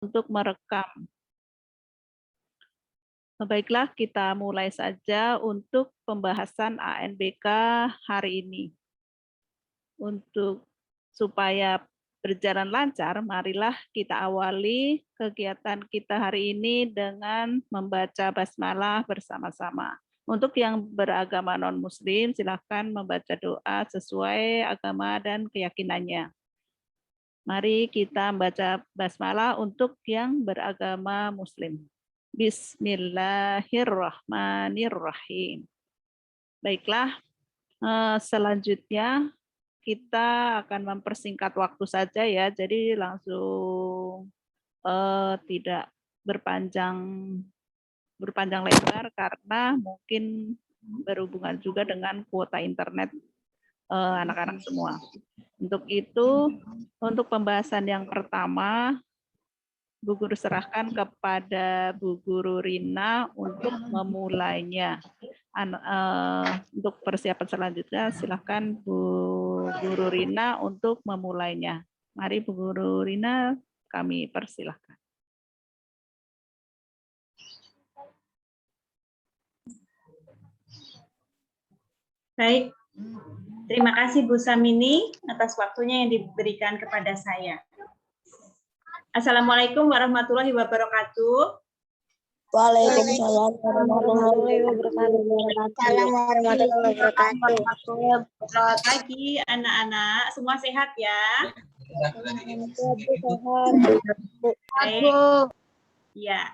untuk merekam. Baiklah, kita mulai saja untuk pembahasan ANBK hari ini. Untuk supaya berjalan lancar, marilah kita awali kegiatan kita hari ini dengan membaca basmalah bersama-sama. Untuk yang beragama non-muslim, silakan membaca doa sesuai agama dan keyakinannya. Mari kita membaca basmalah untuk yang beragama muslim. Bismillahirrahmanirrahim. Baiklah, selanjutnya kita akan mempersingkat waktu saja ya, jadi langsung tidak berpanjang lebar karena mungkin berhubungan juga dengan kuota internet anak-anak semua. Untuk itu, untuk pembahasan yang pertama, Bu Guru serahkan kepada Bu Guru Rina untuk memulainya. Untuk persiapan selanjutnya, silakan Bu Guru Rina untuk memulainya. Mari Bu Guru Rina, kami persilahkan. Baik, terima kasih Bu Samini atas waktunya yang diberikan kepada saya. Assalamualaikum warahmatullahi wabarakatuh. Waalaikumsalam warahmatullahi wabarakatuh. Selamat pagi anak-anak, semua sehat ya? Baik. Ya.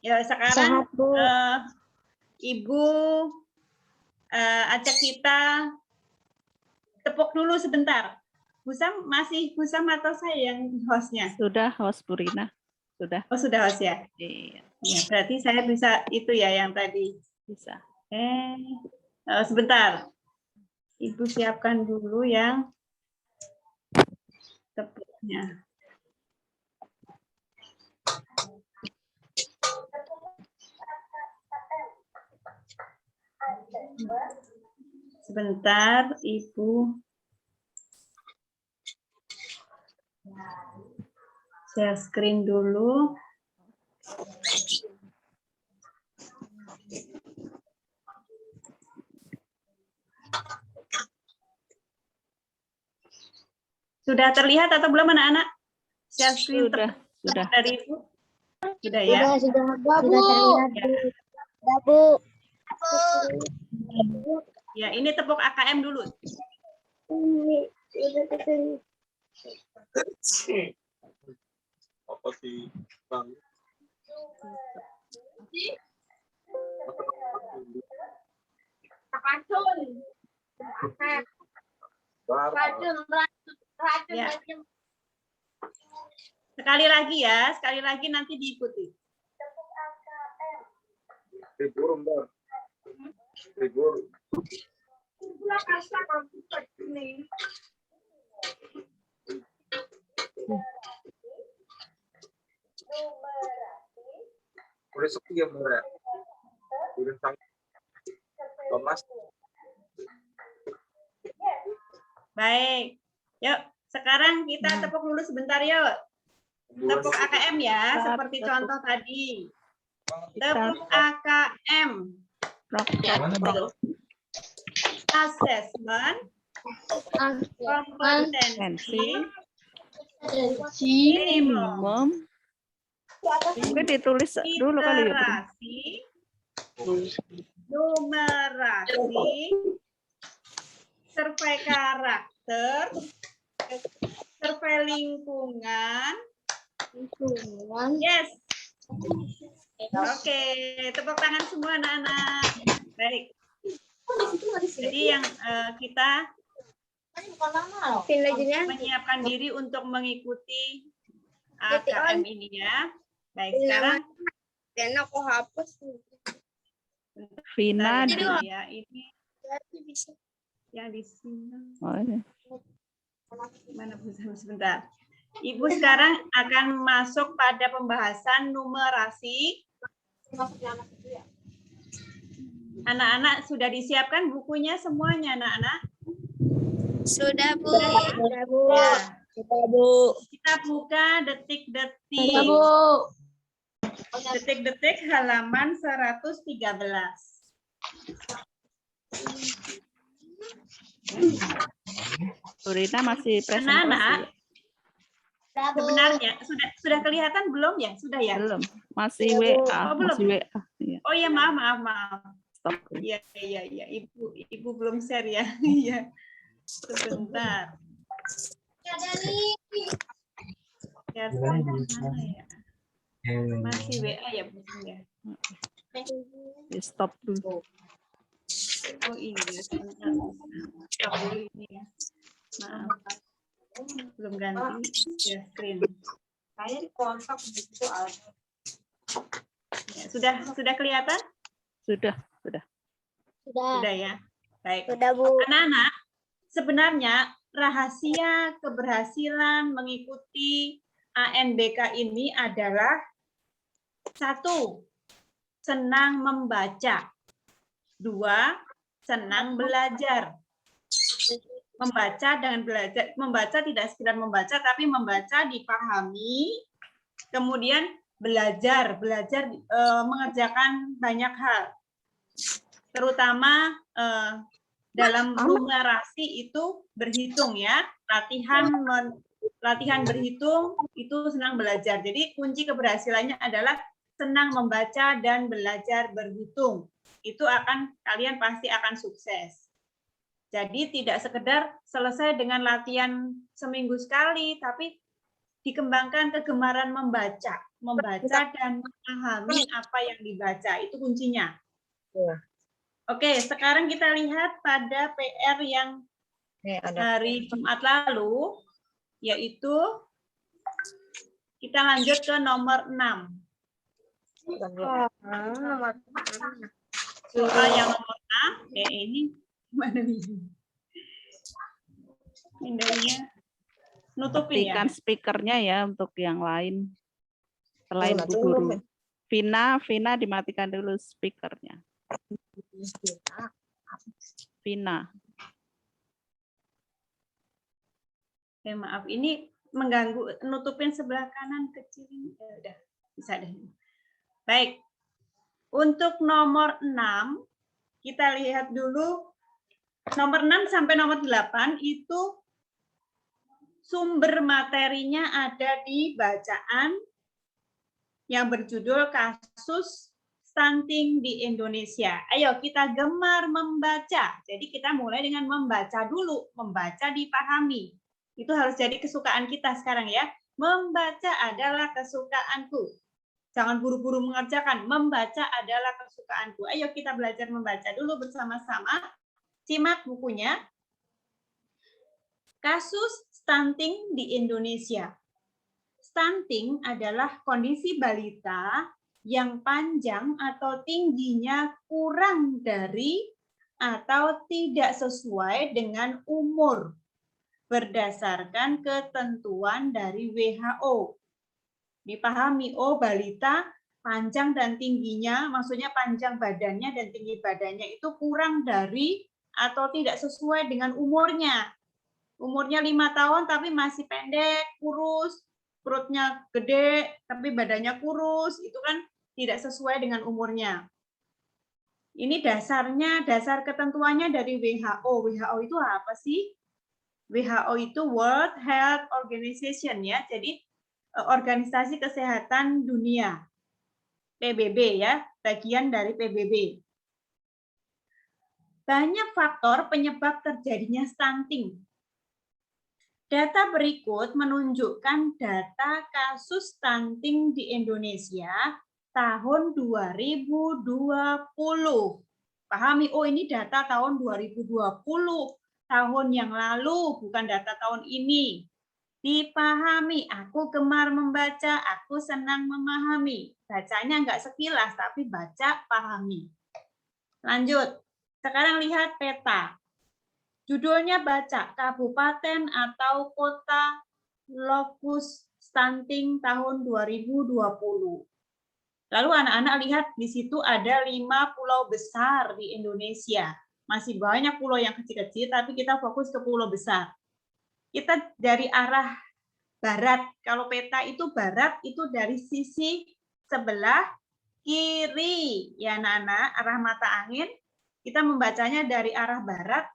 Ya, sekarang Ibu ajak kita tepuk dulu sebentar. Busam atau saya yang hostnya? Sudah host Bu Rina. Sudah. Oh, sudah host ya? Iya. Ya, berarti saya bisa itu ya yang tadi. Bisa. Sebentar. Ibu siapkan dulu yang tepuknya. Sebentar, Ibu. Share screen dulu. Sudah terlihat atau belum anak-anak? Share screen sudah. Dari Ibu? Sudah ya? Sudah terlihat, Bu. Ya, ini tepuk AKM dulu. Apa sih, Bang? Ya. Sekali lagi nanti diikuti. Libur, Mbak. Libur. Udah sepi ya, Mbak. Thomas. Baik. Yuk, sekarang kita tepuk dulu sebentar yuk. Tepuk AKM ya, seperti contoh tadi. Tepuk AKM. Assessment. Kompetensi. Minimum. Mungkin ditulis dulu kali ya. Numerasi. Survei karakter. Survei lingkungan. Yes. Oke, tepuk tangan semua anak-anak. Baik. Jadi yang kita menyiapkan diri untuk mengikuti AKM ini ya. Baik, sekarang aku hapus. Vina ya, ini yang di sini. Oh, ya. Mana sebentar. Ibu sekarang akan masuk pada pembahasan numerasi. Anak-anak sudah disiapkan bukunya semuanya, anak-anak? Sudah, Bu. Ya. Sudah, Bu. Kita buka detik-detik. Sudah, Bu. Detik-detik halaman 113. Bu Rina masih presentasi. Anak-anak, Sudah, Bu. sebenarnya sudah kelihatan belum ya? Sudah ya? Belum, masih Sudah, Bu. WA, Oh, belum. masih WA. Iya, Oh ya, maaf. stop. Iya. Ibu belum share ya. Iya. Sebentar. Ya, mana ya? Masih WA ya, Bu ya? Di stop dulu. Oh iya, sebentar. Stop dulu ini ya. Maaf. Belum ganti share screen. Saya di kontak begitu ada. Ya, sudah kelihatan? Sudah. Sudah ya. Baik. Sudah, Bu. Anak-anak, sebenarnya rahasia keberhasilan mengikuti ANBK ini adalah 1. Senang membaca. 2. Senang belajar. Membaca dengan belajar. Membaca tidak sekedar membaca, tapi membaca dipahami. Kemudian belajar mengerjakan banyak hal. Terutama dalam numerasi itu berhitung ya. Latihan berhitung itu senang belajar. Jadi kunci keberhasilannya adalah senang membaca dan belajar berhitung. Itu kalian pasti akan sukses. Jadi tidak sekedar selesai dengan latihan seminggu sekali, tapi dikembangkan kegemaran membaca dan memahami apa yang dibaca. Itu kuncinya. Oke, sekarang kita lihat pada PR yang hari Jumat lalu, yaitu kita lanjut ke nomor 6. Soal yang nomor 6, ini mana ini? Pindahnya nutupin ya. Matikan speakernya ya untuk yang lain. Selain Bu Guru. Vina dimatikan dulu speakernya. Vina. Ya, maaf, ini mengganggu, nutupin sebelah kanan kecil ini. Ya, udah, bisa deh. Baik. Untuk nomor 6, kita lihat dulu. Nomor 6 sampai nomor 8 itu sumber materinya ada di bacaan yang berjudul Kasus Stunting di Indonesia. Ayo kita gemar membaca. Jadi kita mulai dengan membaca dulu. Membaca dipahami. Itu harus jadi kesukaan kita sekarang ya. Membaca adalah kesukaanku. Jangan buru-buru mengerjakan. Membaca adalah kesukaanku. Ayo kita belajar membaca dulu bersama-sama. Simak bukunya. Kasus stunting di Indonesia. Stunting adalah kondisi balita yang panjang atau tingginya kurang dari atau tidak sesuai dengan umur berdasarkan ketentuan dari WHO. Dipahami, balita panjang dan tingginya, maksudnya panjang badannya dan tinggi badannya itu kurang dari atau tidak sesuai dengan umurnya. Umurnya 5 tahun tapi masih pendek, kurus, perutnya gede tapi badannya kurus, itu kan tidak sesuai dengan umurnya. Ini dasar ketentuannya dari WHO. WHO itu apa sih? WHO itu World Health Organization ya. Jadi Organisasi Kesehatan Dunia. PBB ya, bagian dari PBB. Banyak faktor penyebab terjadinya stunting. Data berikut menunjukkan data kasus stunting di Indonesia tahun 2020. Pahami, ini data tahun 2020, tahun yang lalu, bukan data tahun ini. Dipahami, aku gemar membaca, aku senang memahami. Bacanya nggak sekilas, tapi baca, pahami. Lanjut, sekarang lihat peta. Judulnya baca, kabupaten atau kota lokus stunting tahun 2020. Lalu anak-anak lihat di situ ada 5 pulau besar di Indonesia. Masih banyak pulau yang kecil-kecil, tapi kita fokus ke pulau besar. Kita dari arah barat. Kalau peta itu barat, itu dari sisi sebelah kiri. Ya anak-anak, arah mata angin, kita membacanya dari arah barat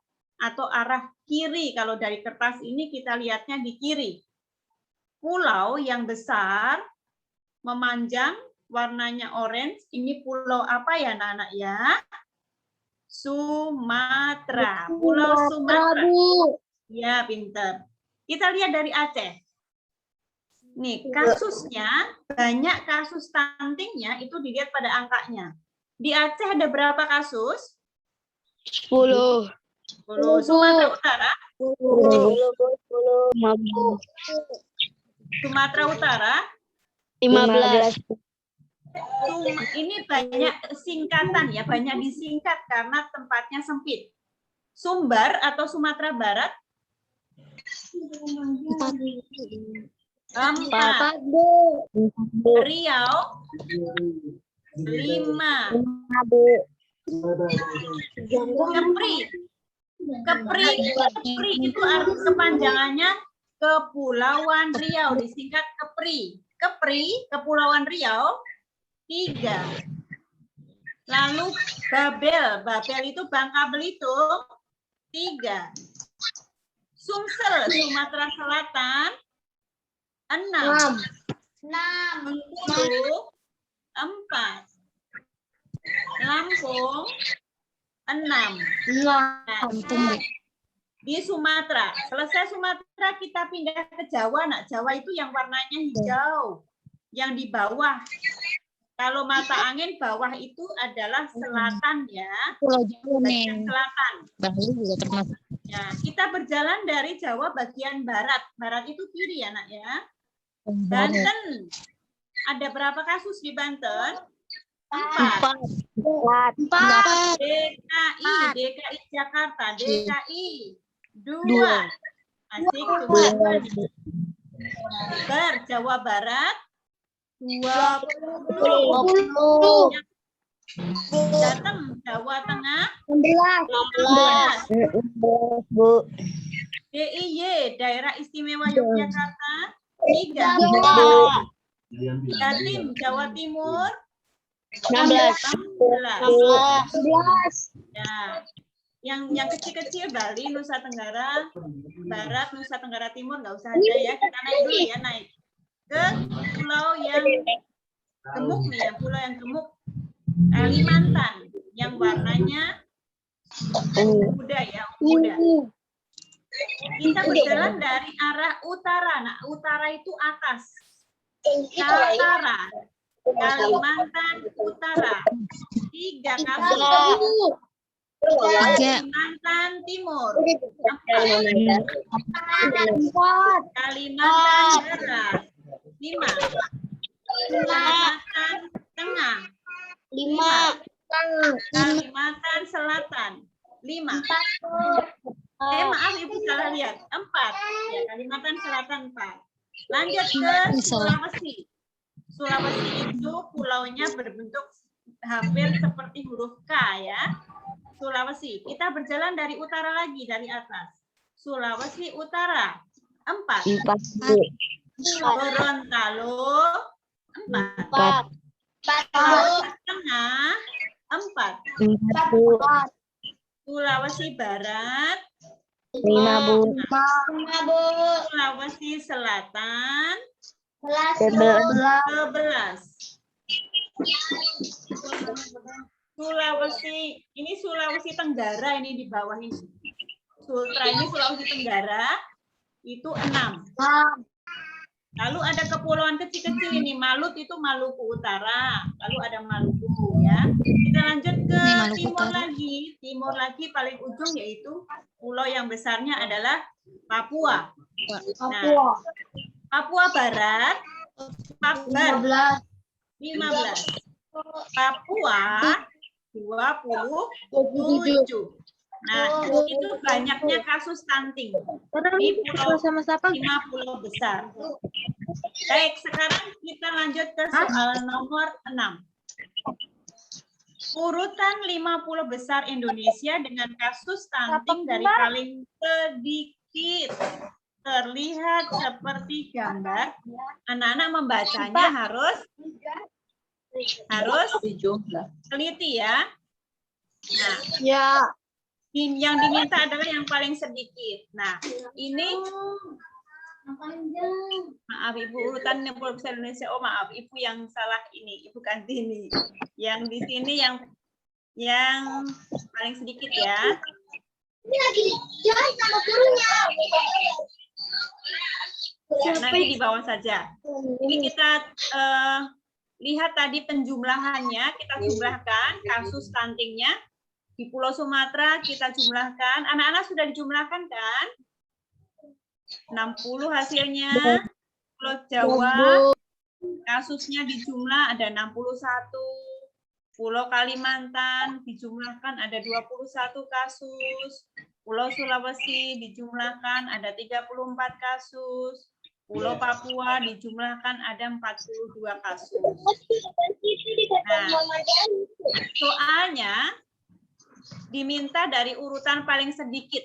atau arah kiri. Kalau dari kertas ini kita lihatnya di kiri. Pulau yang besar, memanjang, warnanya orange. Ini pulau apa ya anak-anak ya? Sumatera. Pulau Sumatera. Ya, pinter. Kita lihat dari Aceh. Nih, kasusnya, banyak kasus stuntingnya itu dilihat pada angkanya. Di Aceh ada berapa kasus? 10. 10. Sumatera Utara? Sumatera Utara? 15. Ini banyak singkatan ya, banyak disingkat karena tempatnya sempit. Sumbar atau Sumatera Barat? 4. Riau? 5. Kepri itu arti kepanjangannya Kepulauan Riau, disingkat Kepri. Kepulauan Riau 3. Lalu Babel itu Bangka Belitung 3. Sumsel Sumatera Selatan 6. Bengkulu 4. Lampung 6. Nah, di Sumatera. Selesai Sumatera kita pindah ke Jawa. Nah, Jawa itu yang warnanya hijau. Yang di bawah. Kalau mata angin bawah itu adalah selatan ya. Bagian selatan. Ya, kita berjalan dari Jawa bagian barat. Barat itu kiri ya, Nak ya. Banten. Ada berapa kasus di Banten? 4. DKI Jakarta. DKI 2. Asik, Jawa Barat 20. Jateng, Jawa Tengah 16. DIY, Daerah Istimewa Yogyakarta 3. Jatim, Jawa Timur 16. Ya. Yang kecil-kecil Bali, Nusa Tenggara Barat, Nusa Tenggara Timur nggak usah ada ya. Kita naik dulu ya, naik ke pulau yang gemuk nih ya, pulau yang gemuk. Kalimantan yang warnanya muda ya, muda. Kita berjalan dari arah utara. Nah, utara itu atas. Kaltara, Kalimantan Utara 3 kasus. Kalimantan Timur 4. Kalimantan Barat 5. Kalimantan Tengah 5. Kalimantan Selatan 5. Maaf Ibu salah lihat 4. Ya, Kalimantan Selatan 4. Lanjut ke Sulawesi. Sulawesi itu pulaunya berbentuk hampir seperti huruf K ya. Sulawesi. Kita berjalan dari utara lagi, dari atas. Sulawesi Utara 4. Gorontalo 4. Sulawesi Tengah 4. Sulawesi Barat 5. Sulawesi Selatan 11. Sulawesi Tenggara ini di bawah ini. Sultra ini Sulawesi Tenggara itu 6. Lalu ada kepulauan kecil-kecil ini. Malut itu Maluku Utara. Lalu ada Maluku ya. Kita lanjut ke timur lagi. Timur lagi paling ujung yaitu pulau yang besarnya adalah Papua. Nah, Papua Barat 15. Papua 27. Nah, itu banyaknya kasus stunting di pulau 5 pulau besar. Baik, sekarang kita lanjut ke soal nomor 6. Urutan 5 pulau besar Indonesia dengan kasus stunting dari paling sedikit. terlihat seperti gambar. Anak-anak membacanya harus teliti ya. Nah, Ya. yang diminta adalah yang paling sedikit. Nah, ini maaf Ibu, urutan Pulsa Indonesia. Oh maaf, Ibu yang salah ini, Ibu Kartini. Yang di sini yang paling sedikit ya. Ya, nanti di bawah saja. Ini kita lihat tadi penjumlahannya, kita jumlahkan kasus stuntingnya. Di Pulau Sumatera kita jumlahkan. Anak-anak sudah dijumlahkan kan? 60 hasilnya. Pulau Jawa kasusnya dijumlah ada 61. Pulau Kalimantan dijumlahkan ada 21 kasus. Pulau Sulawesi dijumlahkan ada 34 kasus. Pulau Papua dijumlahkan ada 42 kasus. Nah, soalnya diminta dari urutan paling sedikit.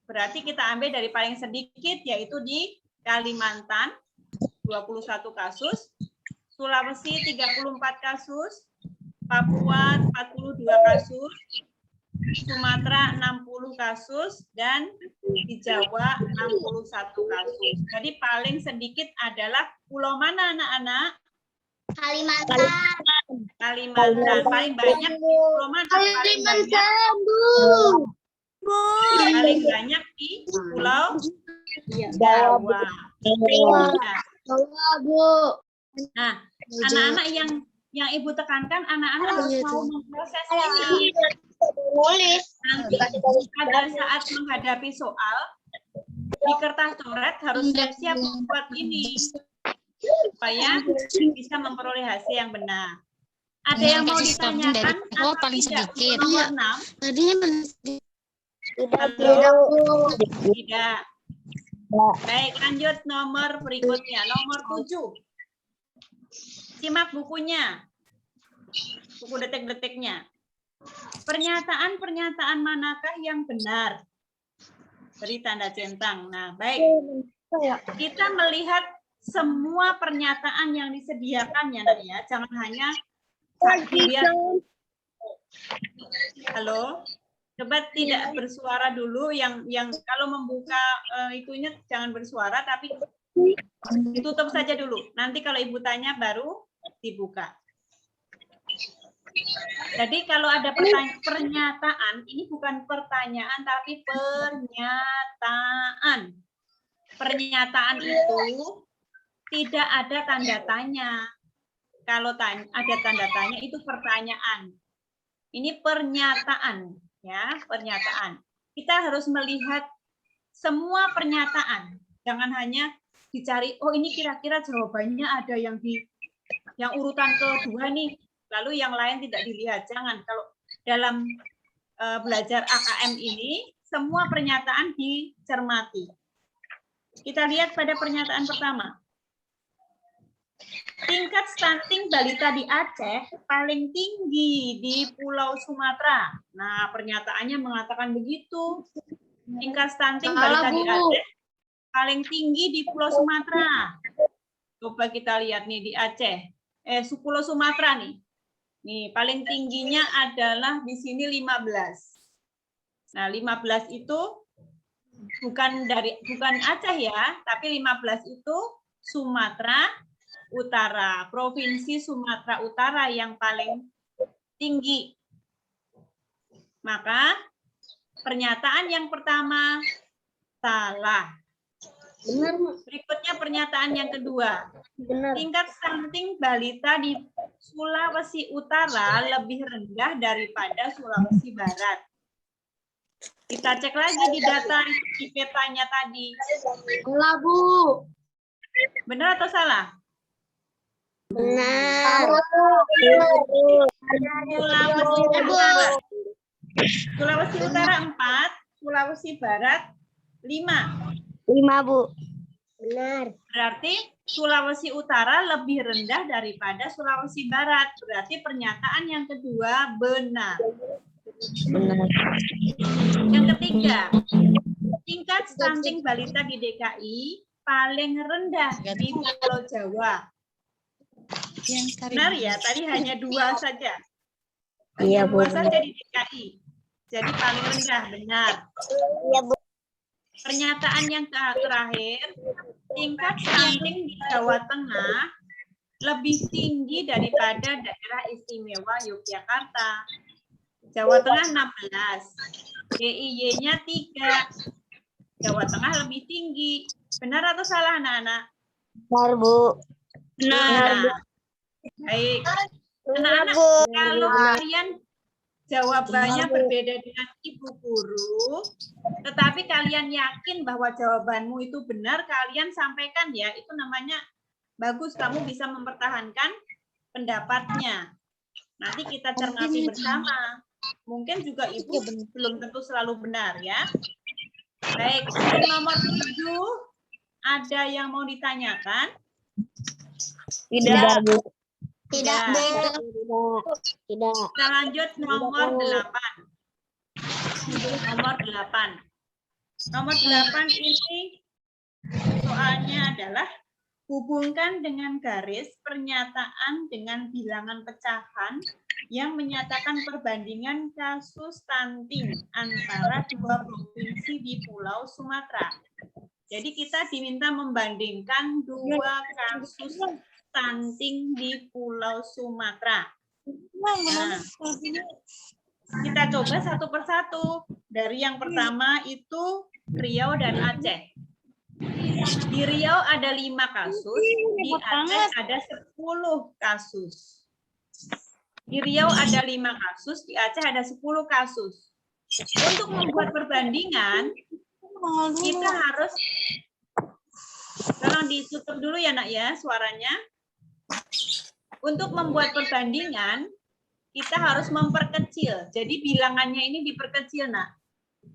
Berarti kita ambil dari paling sedikit, yaitu di Kalimantan 21 kasus, Sulawesi 34 kasus, Papua 42 kasus, Sumatera 60 kasus, dan di Jawa 61 kasus. Jadi paling sedikit adalah pulau mana anak-anak? Kalimantan. Kalimantan. Paling banyak di pulau mana? Paling banyak, paling banyak di Pulau Jawa. Nah, anak-anak yang Ibu tekankan, anak-anak harus mau memproses ini. Nanti pada saat menghadapi soal di kertas coret harus siap-siap membuat ini supaya bisa memperoleh hasil yang benar. Ada yang mau ditanyakan? Paling sedikit. Nomor 6. Tidak. Baik, lanjut nomor berikutnya. Nomor 7. Simak bukunya. Buku detik-detiknya. Pernyataan-pernyataan manakah yang benar? Beri tanda centang. Nah, baik. Kita melihat semua pernyataan yang disediakan ya, Nak, ya. Jangan hanya lihat. Halo? Coba tidak bersuara dulu, yang kalau membuka itunya jangan bersuara, tapi ditutup saja dulu. Nanti kalau Ibu tanya baru dibuka. Jadi kalau ada pernyataan, ini bukan pertanyaan tapi pernyataan. Pernyataan itu tidak ada tanda tanya. Kalau ada tanda tanya itu pertanyaan. Ini pernyataan. Ya, pernyataan. Kita harus melihat semua pernyataan. Jangan hanya dicari, oh ini kira-kira jawabannya ada yang urutan kedua nih, lalu yang lain tidak dilihat. Jangan. Kalau dalam belajar AKM ini, semua pernyataan dicermati. Kita lihat pada pernyataan pertama. Tingkat stunting balita di Aceh paling tinggi di Pulau Sumatera. Nah, pernyataannya mengatakan begitu. Tingkat stunting balita di Aceh paling tinggi di Pulau Sumatera. Coba kita lihat nih di Aceh. Pulau Sumatera nih. Nih, paling tingginya adalah di sini 15. Nah, 15 itu bukan Aceh ya, tapi 15 itu Sumatera Utara, Provinsi Sumatera Utara yang paling tinggi. Maka pernyataan yang pertama salah. Benar. Berikutnya pernyataan yang kedua. Benar. Tingkat stunting balita di Sulawesi Utara lebih rendah daripada Sulawesi Barat. Kita cek lagi di data di petanya tadi. Salah, Bu. Benar atau salah? Benar. Sulawesi Utara 4, Sulawesi Barat 5. 5, Bu. Benar. Berarti Sulawesi Utara lebih rendah daripada Sulawesi Barat. Berarti pernyataan yang kedua benar. Benar. Yang ketiga, tingkat stunting balita di DKI paling rendah di Pulau Jawa. Benar ya, tadi hanya 2 saja. Iya, Hanya Bu. 2 saja di DKI. Jadi paling rendah, benar. Iya, Bu. Pernyataan yang terakhir, tingkat stunting di Jawa Tengah lebih tinggi daripada daerah istimewa Yogyakarta. Jawa Tengah 16, DIY-nya 3. Jawa Tengah lebih tinggi. Benar atau salah, anak-anak? Benar, Bu. Nah, baik. Anak-anak, kalau kalian jawabannya berbeda dengan ibu guru, tetapi kalian yakin bahwa jawabanmu itu benar, kalian sampaikan ya. Itu namanya bagus, kamu bisa mempertahankan pendapatnya. Nanti kita cermati bersama. Mungkin juga ibu belum tentu selalu benar ya. Baik, untuk nomor 7, ada yang mau ditanyakan? Tidak, Bu. Tidak. Tidak. Kita lanjut nomor 8. Nomor 8. Nomor 8 ini soalnya adalah hubungkan dengan garis pernyataan dengan bilangan pecahan yang menyatakan perbandingan kasus stunting antara 2 provinsi di Pulau Sumatera. Jadi kita diminta membandingkan 2 kasus stunting di Pulau Sumatera. Nah, kita coba satu persatu. Dari yang pertama itu Riau dan Aceh. Di Riau ada 5 kasus, di Aceh ada 10 kasus. Di Riau ada 5 kasus, di Aceh ada 10 kasus. Untuk membuat perbandingan, kita harus, tolong ditutup dulu ya nak ya suaranya. Untuk membuat perbandingan, kita harus memperkecil. Jadi bilangannya ini diperkecil nak.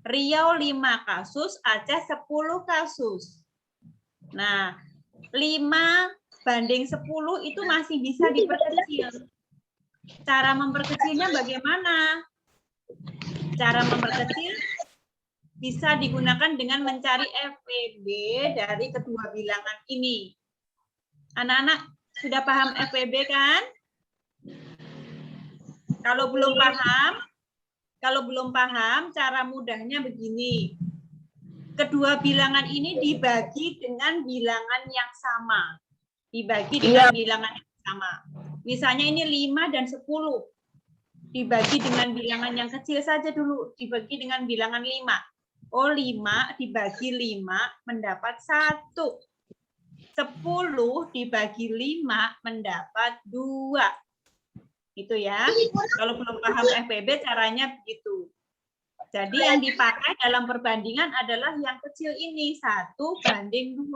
Riau 5 kasus, Aceh 10 kasus. Nah, 5 banding 10 itu masih bisa diperkecil. Cara memperkecilnya bagaimana? Cara memperkecil bisa digunakan dengan mencari FPB dari kedua bilangan ini. Anak-anak sudah paham FPB kan? Kalau belum paham, cara mudahnya begini. Kedua bilangan ini dibagi dengan bilangan yang sama. Dibagi dengan bilangan yang sama. Misalnya ini 5 dan 10. Dibagi dengan bilangan yang kecil saja dulu. Dibagi dengan bilangan 5. Oh, 5 dibagi 5 mendapat 1. 10 dibagi 5 mendapat 2. Gitu ya. Kalau belum paham FPB caranya begitu. Jadi yang dipakai dalam perbandingan adalah yang kecil ini. 1 banding 2.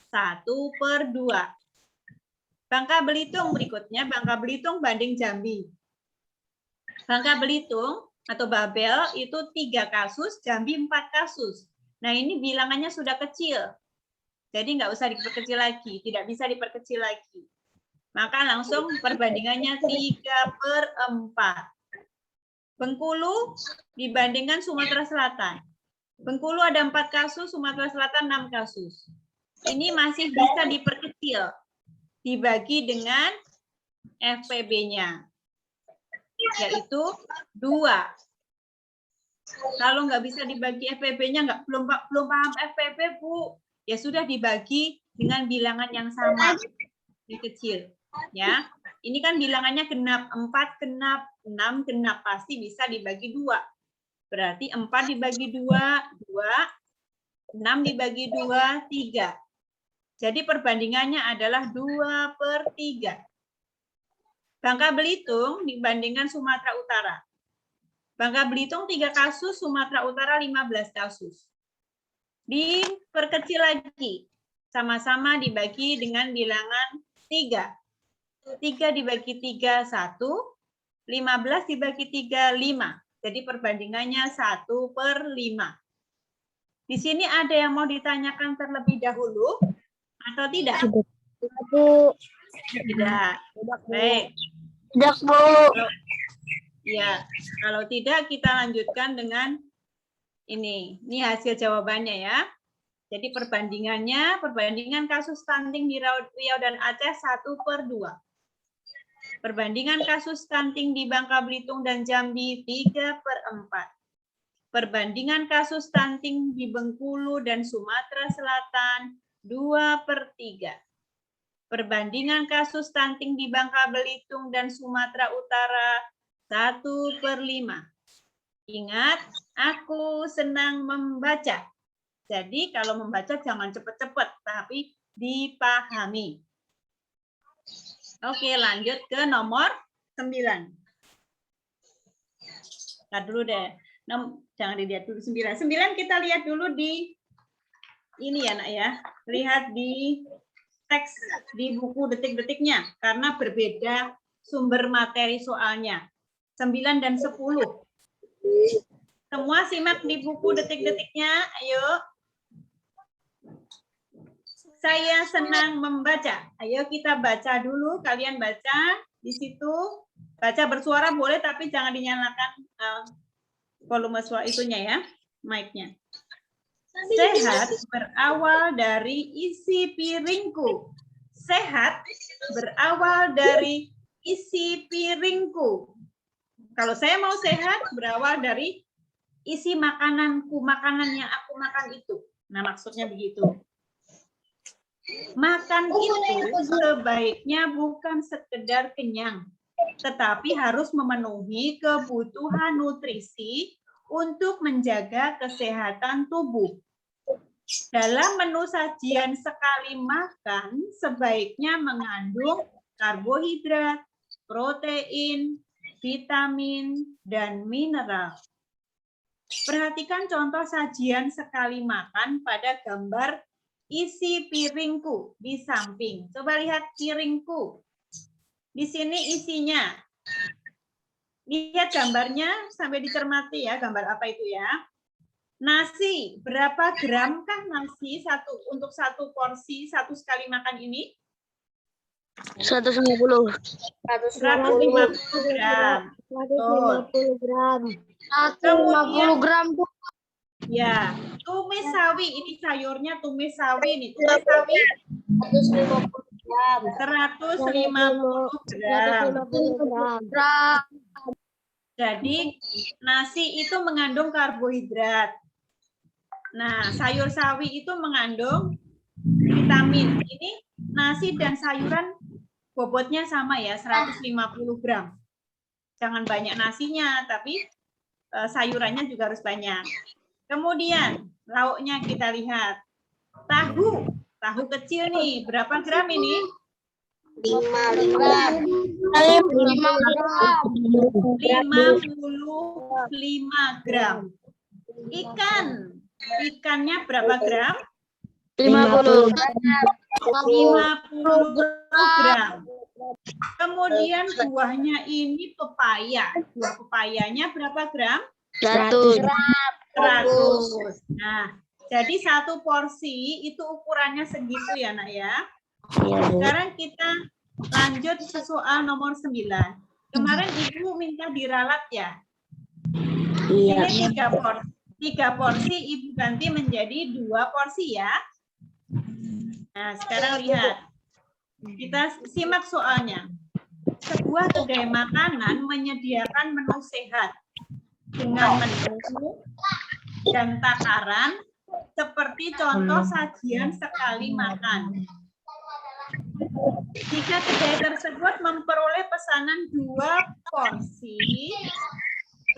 1/2. Bangka Belitung berikutnya. Bangka Belitung banding Jambi. Bangka Belitung atau Babel itu 3 kasus, Jambi 4 kasus. Nah ini bilangannya sudah kecil. Jadi nggak usah diperkecil lagi. Tidak bisa diperkecil lagi. Maka langsung perbandingannya 3/4. Bengkulu dibandingkan Sumatera Selatan. Bengkulu ada 4 kasus, Sumatera Selatan 6 kasus. Ini masih bisa diperkecil. Dibagi dengan FPB-nya. Yaitu 2. Kalau nggak bisa dibagi FPB-nya, belum paham FPB, Bu. Ya sudah dibagi dengan bilangan yang sama. Yang kecil. Ya, ini kan bilangannya genap, 4 genap, 6 genap, pasti bisa dibagi 2. Berarti 4 dibagi 2, 6 dibagi 2, 3. Jadi perbandingannya adalah 2/3. Bangka Belitung dibandingkan Sumatera Utara. Bangka Belitung 3 kasus, Sumatera Utara 15 kasus. Diperkecil lagi. Sama-sama dibagi dengan bilangan 3. 3 dibagi 3, 1. 15 dibagi 3, 5. Jadi perbandingannya 1/5. Di sini ada yang mau ditanyakan terlebih dahulu atau tidak? Tidak. Baik. Tidak, Bu. Ya, kalau tidak kita lanjutkan dengan Ini hasil jawabannya ya. Jadi perbandingan kasus stunting di Riau dan Aceh 1/2. Perbandingan kasus stunting di Bangka Belitung dan Jambi 3/4. Perbandingan kasus stunting di Bengkulu dan Sumatera Selatan 2/3. Perbandingan kasus stunting di Bangka Belitung dan Sumatera Utara 1/5. Ingat, aku senang membaca. Jadi kalau membaca jangan cepat-cepat, tapi dipahami. Oke, lanjut ke nomor 9. Nah, dulu deh. Jangan dilihat dulu 9. 9 kita lihat dulu di ini ya, Nak ya. Lihat di teks di buku detik-detiknya karena berbeda sumber materi soalnya. 9 dan 10. Semua simak di buku detik-detiknya. Ayo. Saya senang membaca. Ayo kita baca dulu. Kalian baca di situ. Baca bersuara boleh, tapi jangan dinyalakan volume suara itunya ya, mic-nya. Sehat berawal dari isi piringku. Sehat berawal dari isi piringku. Kalau saya mau sehat, berawal dari isi makananku, makanan yang aku makan itu. Nah, maksudnya begitu. Makan itu sebaiknya bukan sekedar kenyang, tetapi harus memenuhi kebutuhan nutrisi untuk menjaga kesehatan tubuh. Dalam menu sajian sekali makan, sebaiknya mengandung karbohidrat, protein, vitamin, dan mineral. Perhatikan contoh sajian sekali makan pada gambar isi piringku di samping. Coba lihat piringku. Di sini isinya. Lihat gambarnya sampai dicermati ya, gambar apa itu ya. Nasi, berapa gram kah nasi untuk satu porsi, satu sekali makan ini? 150. 150 gram. 150 gram. Kemudian, 150 gram, Bu. Ya, tumis sawi. Ini sayurnya tumis sawi nih. Tumis sawi 150 gram. 150 gram. 150 gram. Jadi nasi itu mengandung karbohidrat. Nah, sayur sawi itu mengandung vitamin. Ini nasi dan sayuran bobotnya sama ya, 150 gram. Jangan banyak nasinya, tapi sayurannya juga harus banyak. Kemudian lauknya kita lihat. Tahu kecil nih, berapa gram ini? 5 gram. 55 gram. Ikannya berapa gram? 50 gram. Kemudian buahnya ini pepaya. Buah pepayanya berapa gram? 100. 100. Nah, jadi satu porsi itu ukurannya segitu ya, Nak ya. Sekarang kita lanjut ke soal nomor 9. Kemarin Ibu minta diralat ya. Iya. Ini 3 porsi Ibu ganti menjadi 2 porsi ya. Nah, sekarang lihat. Kita simak soalnya. Sebuah kedai makanan menyediakan menu sehat dengan menu dan takaran seperti contoh sajian sekali makan. Jika kedai tersebut memperoleh pesanan 2 porsi,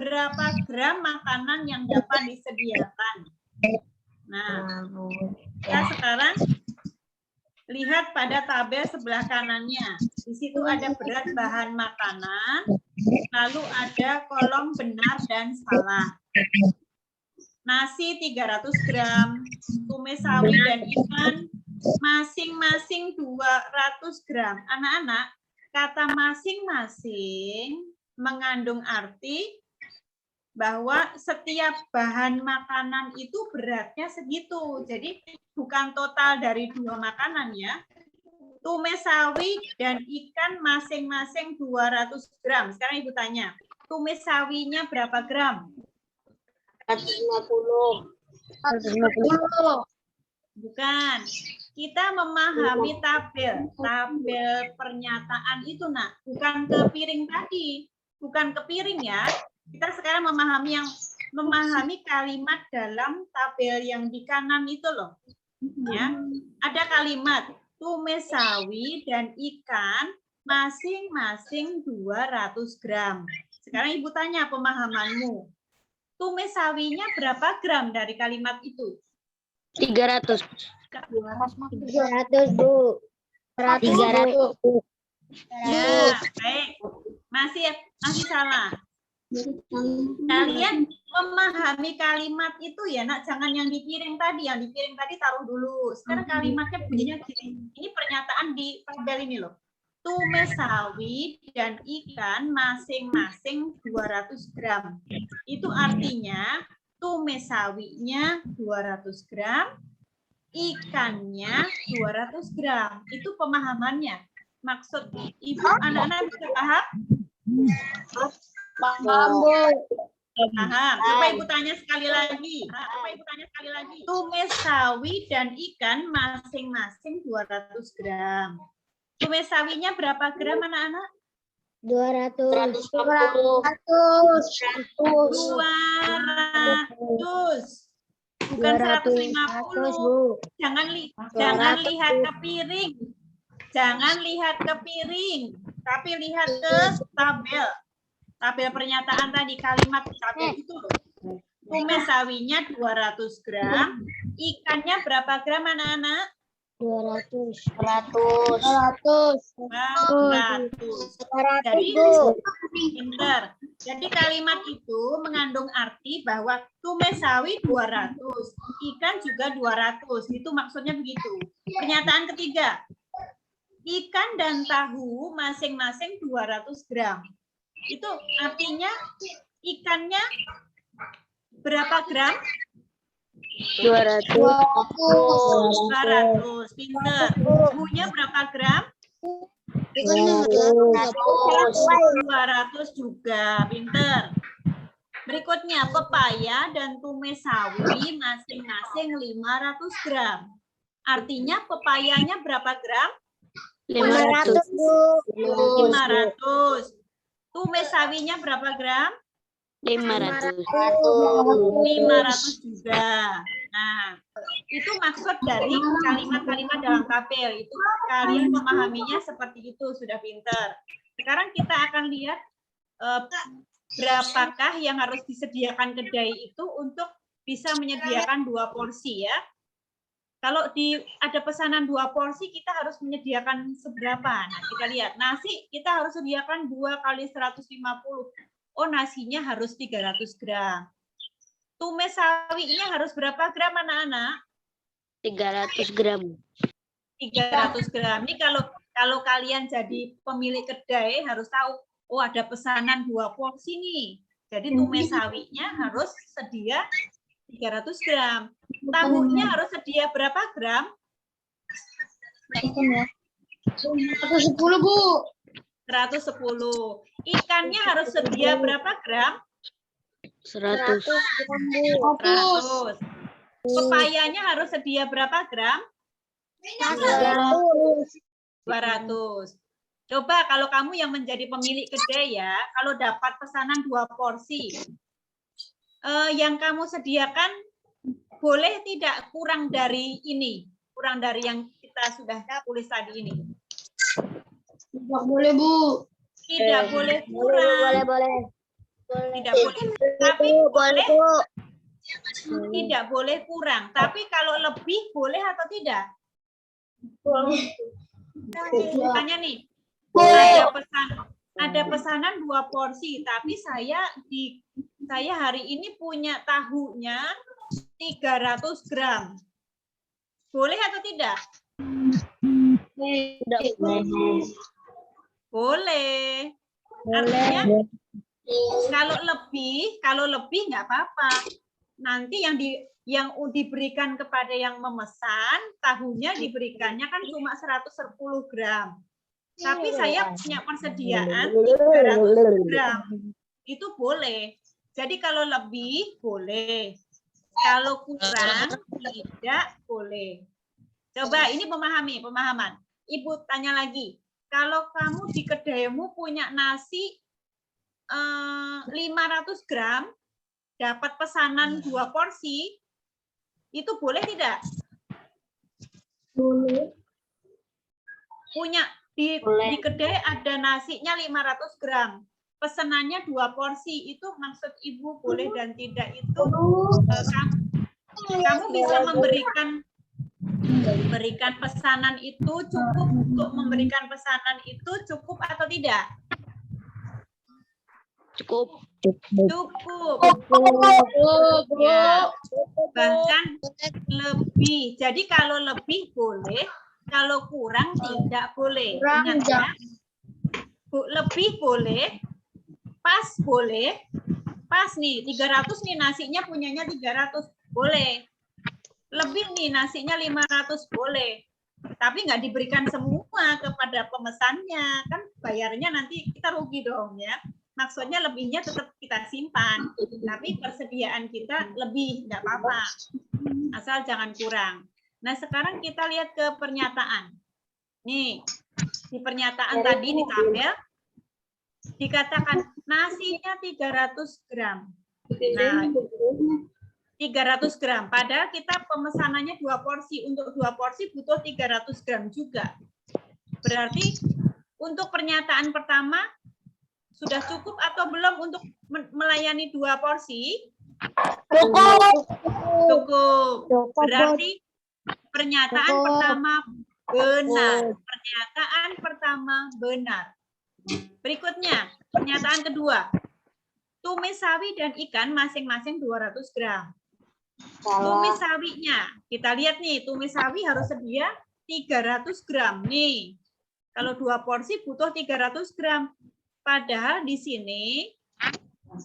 berapa gram makanan yang dapat disediakan? Nah, kita sekarang lihat pada tabel sebelah kanannya. Di situ ada berat bahan makanan, lalu ada kolom benar dan salah. Nasi 300 gram, tumis sawi dan ikan masing-masing 200 gram. Anak-anak, kata masing-masing mengandung arti bahwa setiap bahan makanan itu beratnya segitu. Jadi bukan total dari 2 makanan ya. Tumis sawi dan ikan masing-masing 200 gram. Sekarang Ibu tanya, tumis sawinya berapa gram? 150. Bukan. Kita memahami tabel pernyataan itu, Nak. Bukan ke piring tadi. Bukan ke piring ya. Kita sekarang memahami kalimat dalam tabel yang di kanan itu loh. Ya. Ada kalimat tumis sawi dan ikan masing-masing 200 gram. Sekarang Ibu tanya pemahamanmu. Tumis sawinya berapa gram dari kalimat itu? 300. 300, Bu. 300. Ya, baik. Masih salah. Kalian memahami kalimat itu ya, Nak. Jangan yang di piring tadi. Yang di piring tadi taruh dulu. Sekarang kalimatnya bunyinya gini. Ini pernyataan di tabel ini loh. Tumis sawi dan ikan masing-masing 200 gram. Itu artinya tumis sawinya 200 gram, ikannya 200 gram. Itu pemahamannya. Maksud Ibu, anak-anak bisa paham? Paham, Bu. Paham. Coba Ibu tanya sekali lagi. Tumis sawi dan ikan masing-masing 200 gram. Tumis sawinya berapa gram, anak-anak? 200. 200. Bukan 150. Jangan lihat ke piring. Jangan lihat ke piring, tapi lihat ke tabel. Tabel pernyataan tadi, kalimat tabel itu. Tumis sawinya 200 gram, ikannya berapa gram, anak-anak? 200. 100. Jadi, pinter. Jadi kalimat itu mengandung arti bahwa tumis sawi 200, ikan juga 200. Itu maksudnya begitu. Pernyataan ketiga. Ikan dan tahu masing-masing 200 gram. Itu artinya ikannya berapa gram? 200. 200. Pinter. Tahunya berapa gram? 200 juga. Pinter. Berikutnya, pepaya dan tumis sawi masing-masing 500 gram. Artinya pepayanya berapa gram? 500. 500. Tumis sawinya berapa gram? 500. 500 juga. Nah, itu maksud dari kalimat-kalimat dalam tabel. Itu kalian memahaminya seperti itu, sudah pinter. Sekarang kita akan lihat berapakah yang harus disediakan kedai itu untuk bisa menyediakan 2 porsi ya. Kalau ada pesanan 2 porsi, kita harus menyediakan seberapa? Nah, kita lihat. Nasi kita harus sediakan 2 kali 150. Oh, nasinya harus 300 gram. Tumis sawinya harus berapa gram, anak-anak? 300 gram. 300 gram. Ini kalau kalian jadi pemilik kedai harus tahu, oh ada pesanan 2 porsi nih. Jadi tumis sawinya harus sedia 300 gram. Tahunya harus sedia berapa gram? 110, Bu. 110. Ikannya harus sedia berapa gram? 100. 100. Pepayanya harus sedia berapa gram? 200. Coba kalau kamu yang menjadi pemilik kedai ya, kalau dapat pesanan 2 porsi, yang kamu sediakan boleh tidak kurang dari ini, kurang dari yang kita sudah tulis tadi ini. Tidak boleh, Bu. Tidak boleh kurang. Boleh. Tidak boleh. Tapi boleh. Tidak boleh kurang. Tapi kalau lebih boleh atau tidak? Tanya nih. Ada pesanan 2 porsi, tapi saya hari ini punya tahunya 300 gram. Boleh atau tidak? Tidak boleh. Boleh. Artinya kalau lebih nggak apa-apa. Nanti yang diberikan kepada yang memesan, tahunya diberikannya kan cuma 110 gram. Tapi saya punya persediaan 300 gram. Itu boleh. Jadi kalau lebih boleh. Kalau kurang tidak boleh. Coba ini pemahaman. Ibu tanya lagi. Kalau kamu di kedaimu punya nasi 500 gram, dapat pesanan 2 porsi, itu boleh tidak? Boleh. Punya di kedai ada nasinya 500 gram. Pesanannya 2 porsi, itu maksud ibu boleh dan tidak itu kamu bisa memberikan pesanan itu cukup untuk memberikan pesanan itu cukup atau tidak? Cukup. Cukup. Ya, bahkan lebih. Jadi kalau lebih boleh, kalau kurang tidak boleh. Ingat ya. Lebih boleh, pas boleh. Pas nih 300 nih nasinya punyanya 300 boleh. Lebih nih nasinya 500 boleh. Tapi nggak diberikan semua kepada pemesannya, kan bayarnya nanti kita rugi dong ya. Maksudnya lebihnya tetap kita simpan, tapi persediaan kita lebih nggak apa-apa, asal jangan kurang. Nah sekarang kita lihat ke pernyataan. Nih di pernyataan tadi di tabel dikatakan nasinya 300 gram. Nah 300 gram, padahal kita pemesanannya 2 porsi. Untuk 2 porsi butuh 300 gram juga. Berarti untuk pernyataan pertama sudah cukup atau belum untuk melayani 2 porsi? Cukup. Berarti pernyataan pertama benar. Pernyataan pertama benar. Berikutnya, pernyataan kedua. Tumis sawi dan ikan masing-masing 200 gram. Tumis sawinya, kita lihat nih, tumis sawi harus sedia 300 gram nih. Kalau 2 porsi butuh 300 gram. Padahal di sini,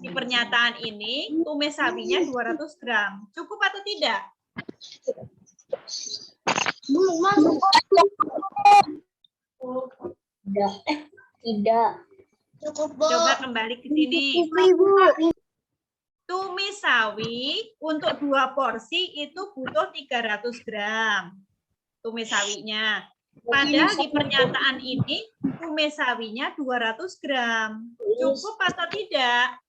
di pernyataan ini, tumis sawinya 200 gram. Cukup atau tidak? Belum masuk. Tidak. Cukup, Bu. Coba kembali ke sini. Ibu. Tumis sawi untuk 2 porsi itu butuh 300 gram. Tumis sawinya. Padahal di pernyataan ini tumis sawinya 200 gram. Cukup atau tidak?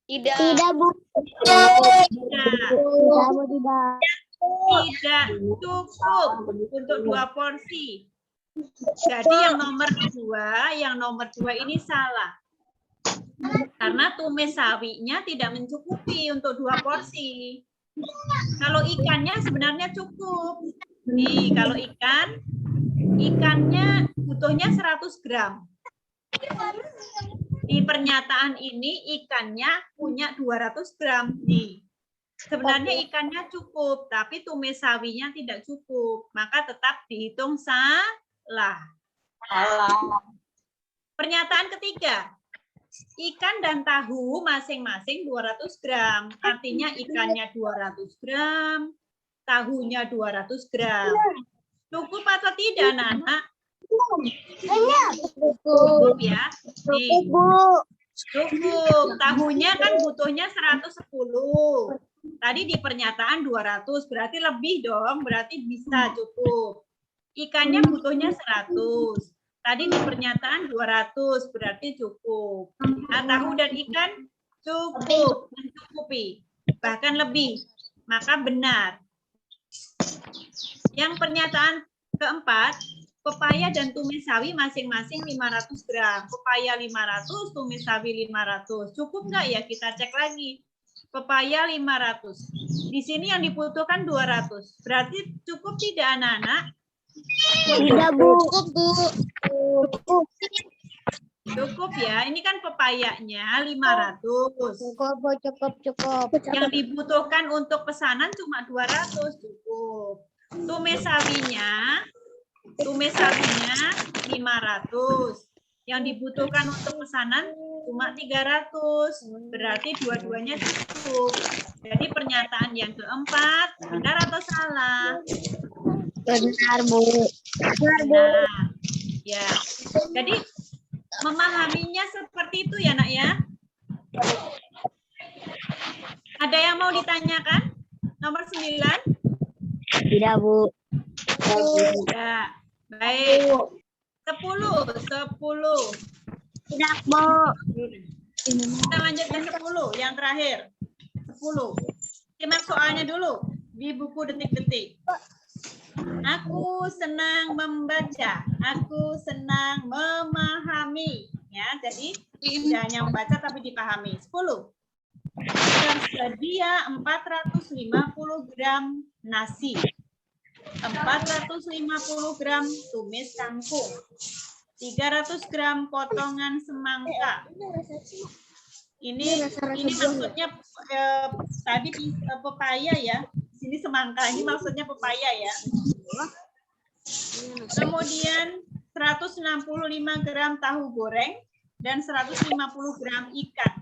Tidak. Tidak, Bu. Tidak. Tidak. Tidak cukup untuk 2 porsi. Jadi yang nomor 2 ini salah. Karena tumis sawinya tidak mencukupi untuk 2 porsi. Kalau ikannya sebenarnya cukup. Nih, kalau ikannya butuhnya 100 gram. Di pernyataan ini ikannya punya 200 gram. Nih. Sebenarnya ikannya cukup, tapi tumis sawinya tidak cukup. Maka tetap dihitung salah. Pernyataan ketiga. Ikan dan tahu masing-masing 200 gram. Artinya ikannya 200 gram, tahunya 200 gram. Cukup atau tidak, anak-anak? Cukup ya. Nih. Cukup. Tahunya kan butuhnya 110. Tadi di pernyataan 200, berarti lebih dong, berarti bisa cukup. Ikannya butuhnya 100. Tadi di pernyataan 200, berarti cukup. Nah, tahu dan ikan cukup, mencukupi, bahkan lebih. Maka benar. Yang pernyataan keempat, pepaya dan tumis sawi masing-masing 500 gram. Pepaya 500, tumis sawi 500. Cukup nggak ya? Kita cek lagi. Pepaya 500. Di sini yang dibutuhkan 200. Berarti cukup tidak, anak-anak? Tidak, Bu. Cukup ya. Ini kan pepayanya 500. Cukup. Yang dibutuhkan untuk pesanan cuma 200. Cukup. Tumis sawinya 500. Yang dibutuhkan untuk pesanan cuma 300. Berarti dua-duanya cukup. Jadi pernyataan yang keempat, benar atau salah? Benar, Bu. Benar. Ya. Jadi memahaminya seperti itu ya, Nak ya? Ada yang mau ditanyakan? Nomor 9? Tidak, Bu. Ya. Baik. 10. Tidak, Bu. Kita lanjut ke 10, yang terakhir. 10. Simak soalnya dulu di buku detik-detik. Aku senang membaca, aku senang memahami. Ya, jadi tidak hanya membaca tapi dipahami. 10. Tersedia 450 gram nasi, 450 gram tumis kangkung, 300 gram potongan semangka. Ini maksudnya tadi pepaya ya. Sini semangka, ini maksudnya pepaya ya. Kemudian 165 gram tahu goreng dan 150 gram ikan.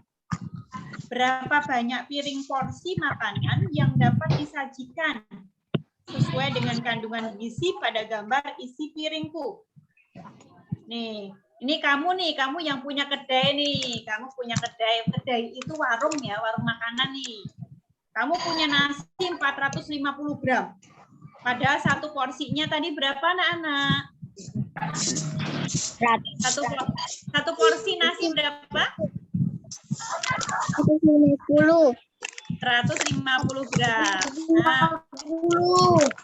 Berapa banyak piring porsi makanan yang dapat disajikan sesuai dengan kandungan gizi pada gambar isi piringku. Nih, ini kamu yang punya kedai nih. Kamu punya kedai itu warung ya, warung makanan nih. Kamu punya nasi 450 gram. Padahal satu porsinya tadi berapa anak-anak? Satu porsi nasi berapa? 150. 150 gram. Nah,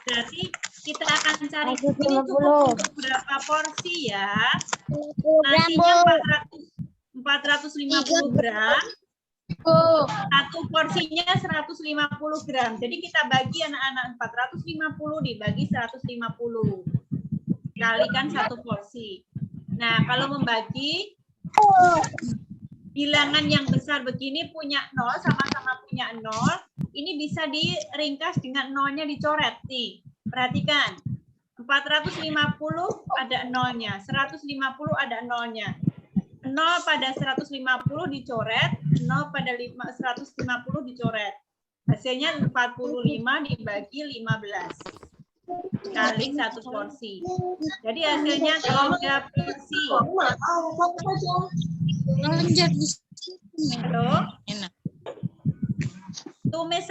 berarti kita akan cari ini cukup untuk berapa porsi ya? Nasinya 450 gram. Satu porsinya 150 gram. Jadi kita bagi anak-anak 450 dibagi 150. Kalikan satu porsi. Nah, kalau membagi bilangan yang besar begini punya 0, sama-sama punya 0, ini bisa diringkas dengan nolnya dicoret nih. Perhatikan, 450 ada nolnya, 150 ada nolnya. 0 pada 150 dicoret, 0 pada 150 dicoret. Hasilnya 45 dibagi 15. Kali satu porsi. Jadi hasilnya 3 porsi. Halo? Tumis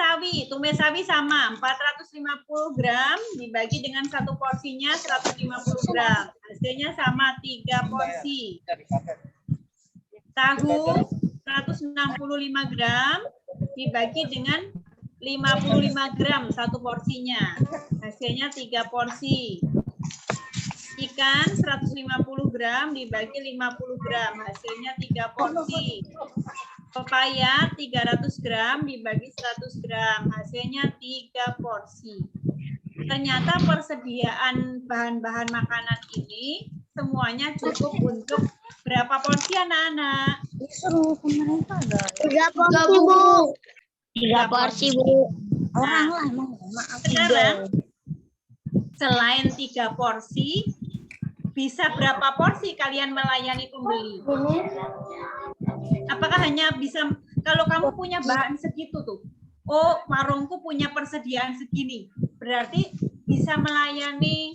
sawi sama 450 gram dibagi dengan satu porsinya 150 gram. Hasilnya sama 3 porsi. Tahu 165 gram dibagi dengan 55 gram satu porsinya. Hasilnya 3 porsi. Ikan 150 gram dibagi 50 gram. Hasilnya 3 porsi. Pepaya 300 gram dibagi 100 gram. Hasilnya 3 porsi. Ternyata persediaan bahan-bahan makanan ini semuanya cukup untuk berapa porsi anak-anak? 3 porsi, Bu. 3 porsi, Bu. Orang lah emang. Sekarang selain 3 porsi, bisa berapa porsi kalian melayani pembeli? Apakah hanya bisa, kalau kamu punya bahan segitu tuh, oh warungku punya persediaan segini, berarti bisa melayani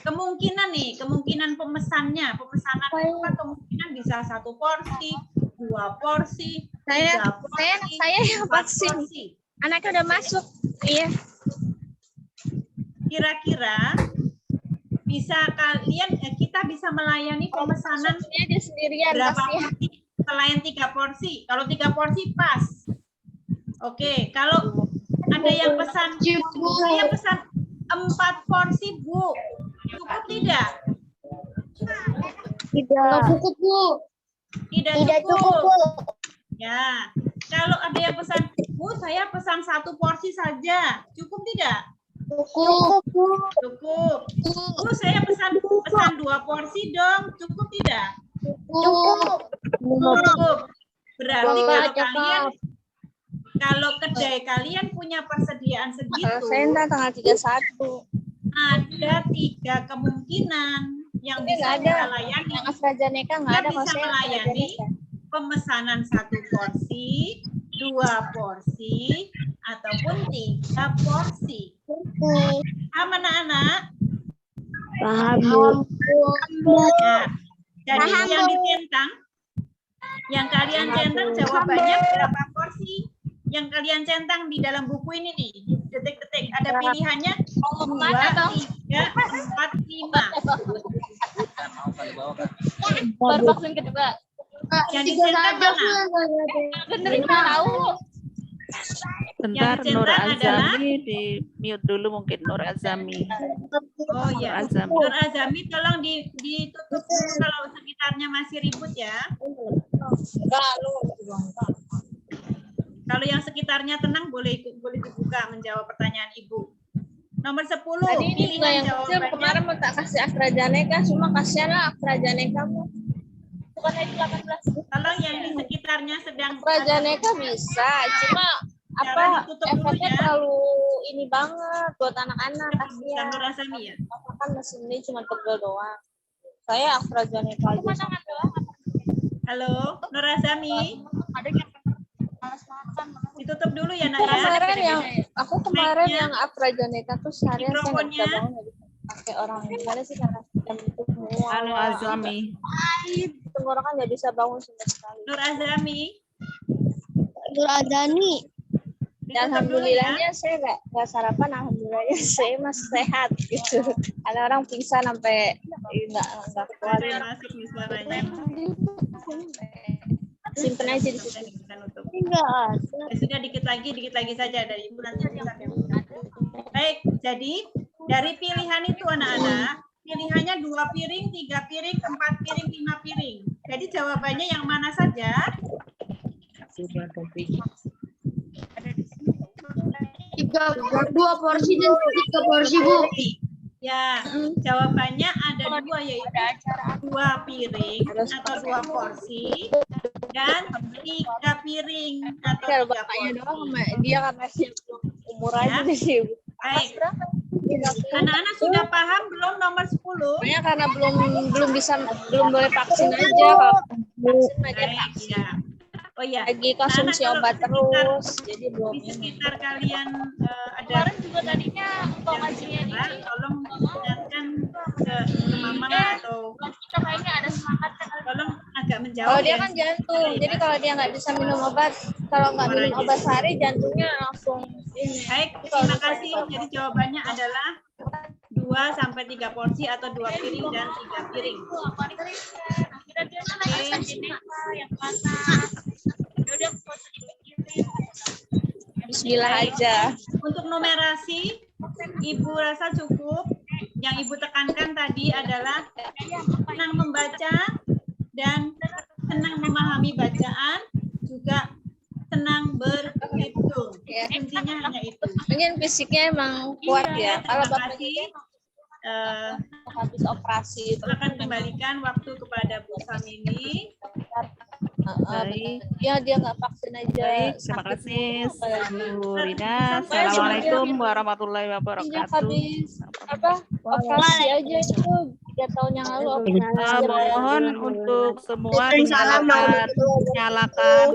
kemungkinan pemesanan itu kan kemungkinan bisa 1 porsi, 2 porsi, 3 porsi, Saya yang 4 vaksin. porsi. Anaknya udah masuk. Iya. Kira-kira kita bisa melayani pemesanan Dia sendirian. berapa porsi selain 3 porsi? Kalau 3 porsi pas. Oke, kalau ada yang pesan, saya pesan 4 porsi, Bu. Cukup tidak? Tidak cukup, Bu. Tidak cukup, Bu. Ya. Kalau ada yang pesan, Bu, saya pesan 1 porsi saja. Cukup tidak? Cukup, Bu. Cukup. Bu, saya pesan 2 porsi dong. Cukup tidak? Cukup. Cukup. Berarti Cukup. kalau kedai kalian punya persediaan segitu, Saya tanggal 31. ada 3 kemungkinan yang bisa kita layani. Yang AstraZeneca nggak Kita ada. bisa melayani pemesanan 1 porsi, 2 porsi, ataupun 3 porsi. Paham anak-anak? Paham, Bu. Nah, jadi Paham, yang Bu. ditentang, yang kalian centang jawabannya berapa porsi? yang kalian centang di dalam buku ini nih. Detik-detik ada pilihannya 2, 3, 4, 5. Baru vaksin kedua. Yang dicentang mana? Bener nggak tahu. Bentar, Yang Nur centang adalah- Azami di mute dulu mungkin Nur Azami. Oh Nur ya. Azami. Nur Azami tolong ditutup dulu kalau sekitarnya masih ribut ya. Kalau yang sekitarnya tenang boleh dibuka menjawab pertanyaan Ibu. Nomor 10, Tadi ini juga pilihan yang kecil jawabannya. kemarin mau tak kasih AstraZeneca, cuma kasihan lah AstraZeneca mu. Bukan lagi 18. Tolong yang di sekitarnya sedang AstraZeneca bisa, cuma Jangan ditutup dulu efeknya ya. terlalu ini banget buat anak-anak bukan kasihan. Nur Azami ya. Kan mesin ini cuma pegel doang. Saya AstraZeneca aja. Halo, Nur Azami. Ada yang Ditutup dulu ya, Nak ya. kemarin aku kemarin Mic-nya. yang AstraZeneca tuh seharian saya nggak Mikrofonnya. bisa bangun, nggak bisa pakai orang gimana sih karena jam itu semua. Halo Azami. Tenggorokan nggak bisa bangun sama sekali. Nur Azami. Nur Adani. Ditutup dulu ya. Dan alhamdulillahnya saya nggak sarapan, alhamdulillahnya saya masih sehat gitu. Ada orang pingsan sampai nggak keluar. Ada yang masuk nih suaranya. Simpen aja di situ. Kita nutup. Enggak. Ya sudah dikit lagi saja dari Ibu nanti bisa. Baik, jadi dari pilihan itu anak-anak, pilihannya 2 piring, 3 piring, 4 piring, 5 piring. Jadi jawabannya yang mana saja? 2 porsi dan 3 porsi Bu. Ya, jawabannya ada 2 yaitu 2 piring atau 2 porsi dan 3 piring atau Kalau 3 bapaknya porsi. doang sama dia karena dia belum umur aja Ya. sih. Baik, anak-anak sudah paham belum nomor 10? Pokoknya karena belum boleh vaksin aja. Kalau vaksin aja Baik, ya. Oh ya, lagi konsumsi Anak-anak obat kalau terus, jadi belum di ini. sekitar kalian ada Kemarin juga tadinya informasinya di tolong ingatkan ke mama atau kita kayaknya ada semangat. tolong agak menjauh Kalau dia ya. kan jantung, jadi kalau dia nggak bisa minum obat, kalau nggak minum obat sehari jantungnya langsung ini. Baik, terima kasih. Jadi jawabannya adalah 2 sampai 3 porsi atau 2 piring dan 3 piring. Bismillah aja. Untuk numerasi, Ibu rasa cukup. Yang Ibu tekankan tadi adalah senang membaca dan senang memahami bacaan, juga senang berhitung. Ya. Intinya hanya itu. Mungkin fisiknya emang kuat ya. Kalau Terima bapaknya kasih. habis operasi itu. Akan kembalikan waktu kepada Bu Samini. Baik. Dia nggak vaksin aja. Baik, terima kasih Bu Rina. Assalamualaikum warahmatullahi Dia wabarakatuh. habis operasi aja itu 3 tahun yang lalu operasi. Mohon untuk semua nyalakan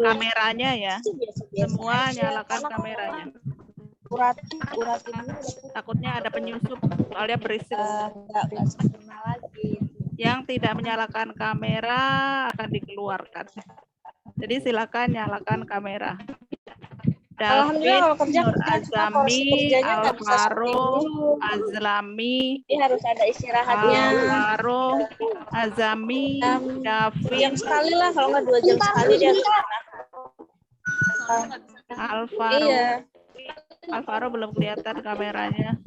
kameranya ya. Semua nyalakan kameranya. urat ini Takutnya ada penyusup, soalnya berisik. nggak sempurna lagi. Yang tidak menyalakan kamera akan dikeluarkan. Jadi silakan nyalakan kamera. Alhamdulillah kalau kerja Nur cuma Azami, porsi kerjanya nggak bisa seperti Alvaro, dulu. Azlami, Jadi harus ada istirahatnya. Alvaro, Azami, Jam Davin, sekali lah, kalau nggak 2 jam sekali dia harus Alvaro. Iya. Alvaro belum kelihatan kameranya.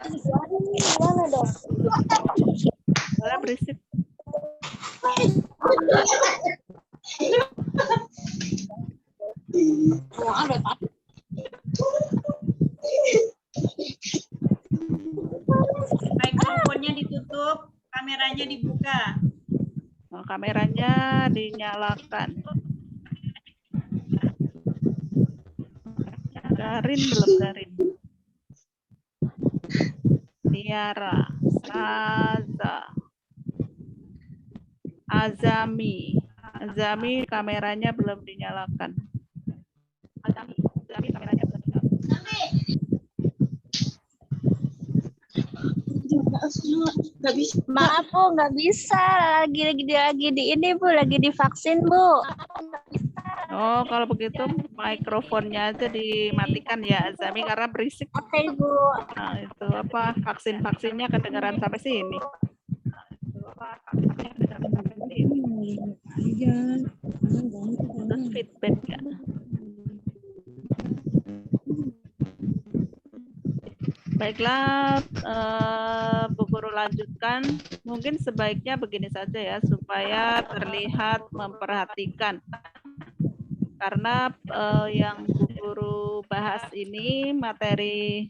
Gimana dong? Soalnya berisik. Mikrofonnya ditutup, kameranya dibuka. Nah, kameranya dinyalakan. Garin belum Garin. Tiara, Saza, Azami. Azami kameranya belum dinyalakan. Azami kameranya belum dinyalakan. Maaf Bu, nggak bisa. Lagi di ini Bu, lagi divaksin Bu. Oh, kalau begitu mikrofonnya aja dimatikan ya, Azami, karena berisik. Oke, Ibu. Nah, itu apa vaksin-vaksinnya kedengaran sampai sini. Terus feedback ya. Baiklah, Bu Guru lanjutkan. Mungkin sebaiknya begini saja ya, supaya terlihat memperhatikan. Karena yang Bu Guru bahas ini materi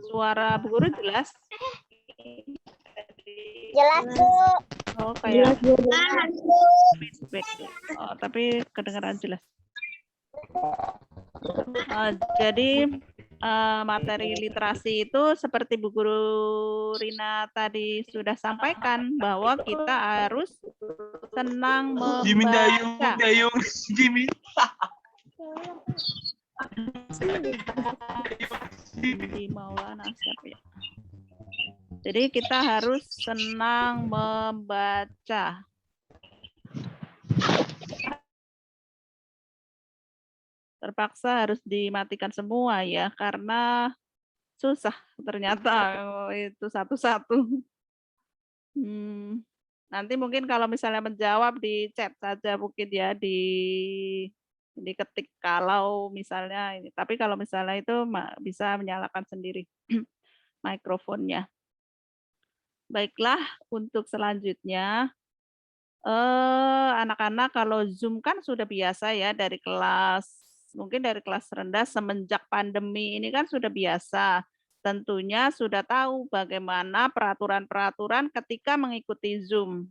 suara Bu Guru jelas? Jelas, Bu. Oh, kayak Jelas, Bu. feedback. Oh, tapi kedengaran jelas. Jadi materi literasi itu seperti Bu Guru Rina tadi sudah sampaikan bahwa kita harus senang membaca. Jimmy. Di Maulana siapa ya? Jadi kita harus senang membaca. Terpaksa harus dimatikan semua ya, karena susah ternyata itu satu-satu. Nanti mungkin kalau misalnya menjawab di chat saja mungkin ya, diketik kalau misalnya ini. Tapi kalau misalnya itu bisa menyalakan sendiri mikrofonnya. Baiklah, untuk selanjutnya anak-anak kalau Zoom kan sudah biasa ya dari kelas, mungkin dari kelas rendah semenjak pandemi ini kan sudah biasa. Tentunya sudah tahu bagaimana peraturan-peraturan ketika mengikuti Zoom.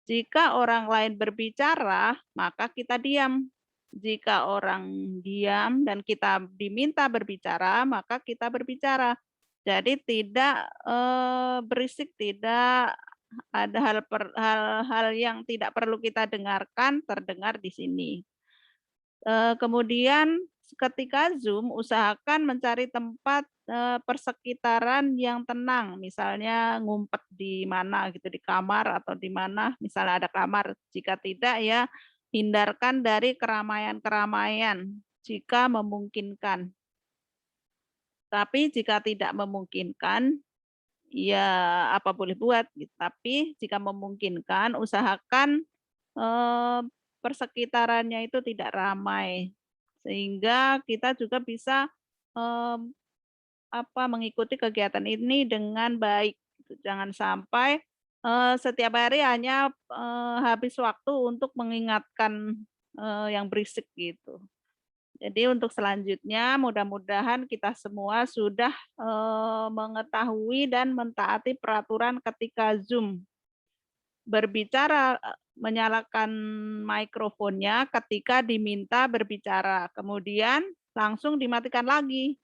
Jika orang lain berbicara, maka kita diam. Jika orang diam dan kita diminta berbicara, maka kita berbicara. Jadi tidak berisik, tidak ada hal-hal yang tidak perlu kita dengarkan terdengar di sini. Kemudian ketika Zoom, usahakan mencari tempat persekitaran yang tenang, misalnya ngumpet di mana gitu, di kamar atau di mana, misalnya ada kamar. Jika tidak ya hindarkan dari keramaian-keramaian jika memungkinkan. Tapi jika tidak memungkinkan, ya apa boleh buat gitu. Tapi jika memungkinkan usahakan persekitarannya itu tidak ramai sehingga kita juga bisa mengikuti kegiatan ini dengan baik. Jangan sampai setiap hari hanya habis waktu untuk mengingatkan yang berisik gitu. Jadi untuk selanjutnya mudah-mudahan kita semua sudah mengetahui dan mentaati peraturan ketika Zoom. Berbicara, menyalakan mikrofonnya ketika diminta berbicara, kemudian langsung dimatikan lagi.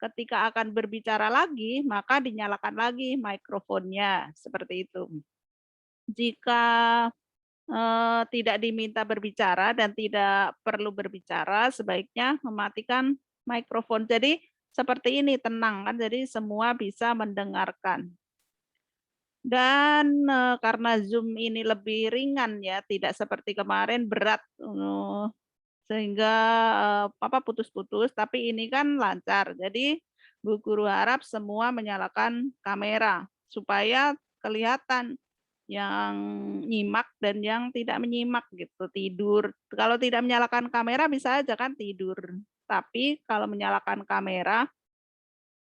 Ketika akan berbicara lagi, maka dinyalakan lagi mikrofonnya, seperti itu. Jika tidak diminta berbicara dan tidak perlu berbicara, sebaiknya mematikan mikrofon. Jadi seperti ini, tenang kan, jadi semua bisa mendengarkan. Dan karena Zoom ini lebih ringan ya, tidak seperti kemarin berat, sehingga putus-putus, tapi ini kan lancar. Jadi Bu Guru harap semua menyalakan kamera supaya kelihatan yang nyimak dan yang tidak menyimak gitu, tidur. Kalau tidak menyalakan kamera bisa aja kan tidur. Tapi kalau menyalakan kamera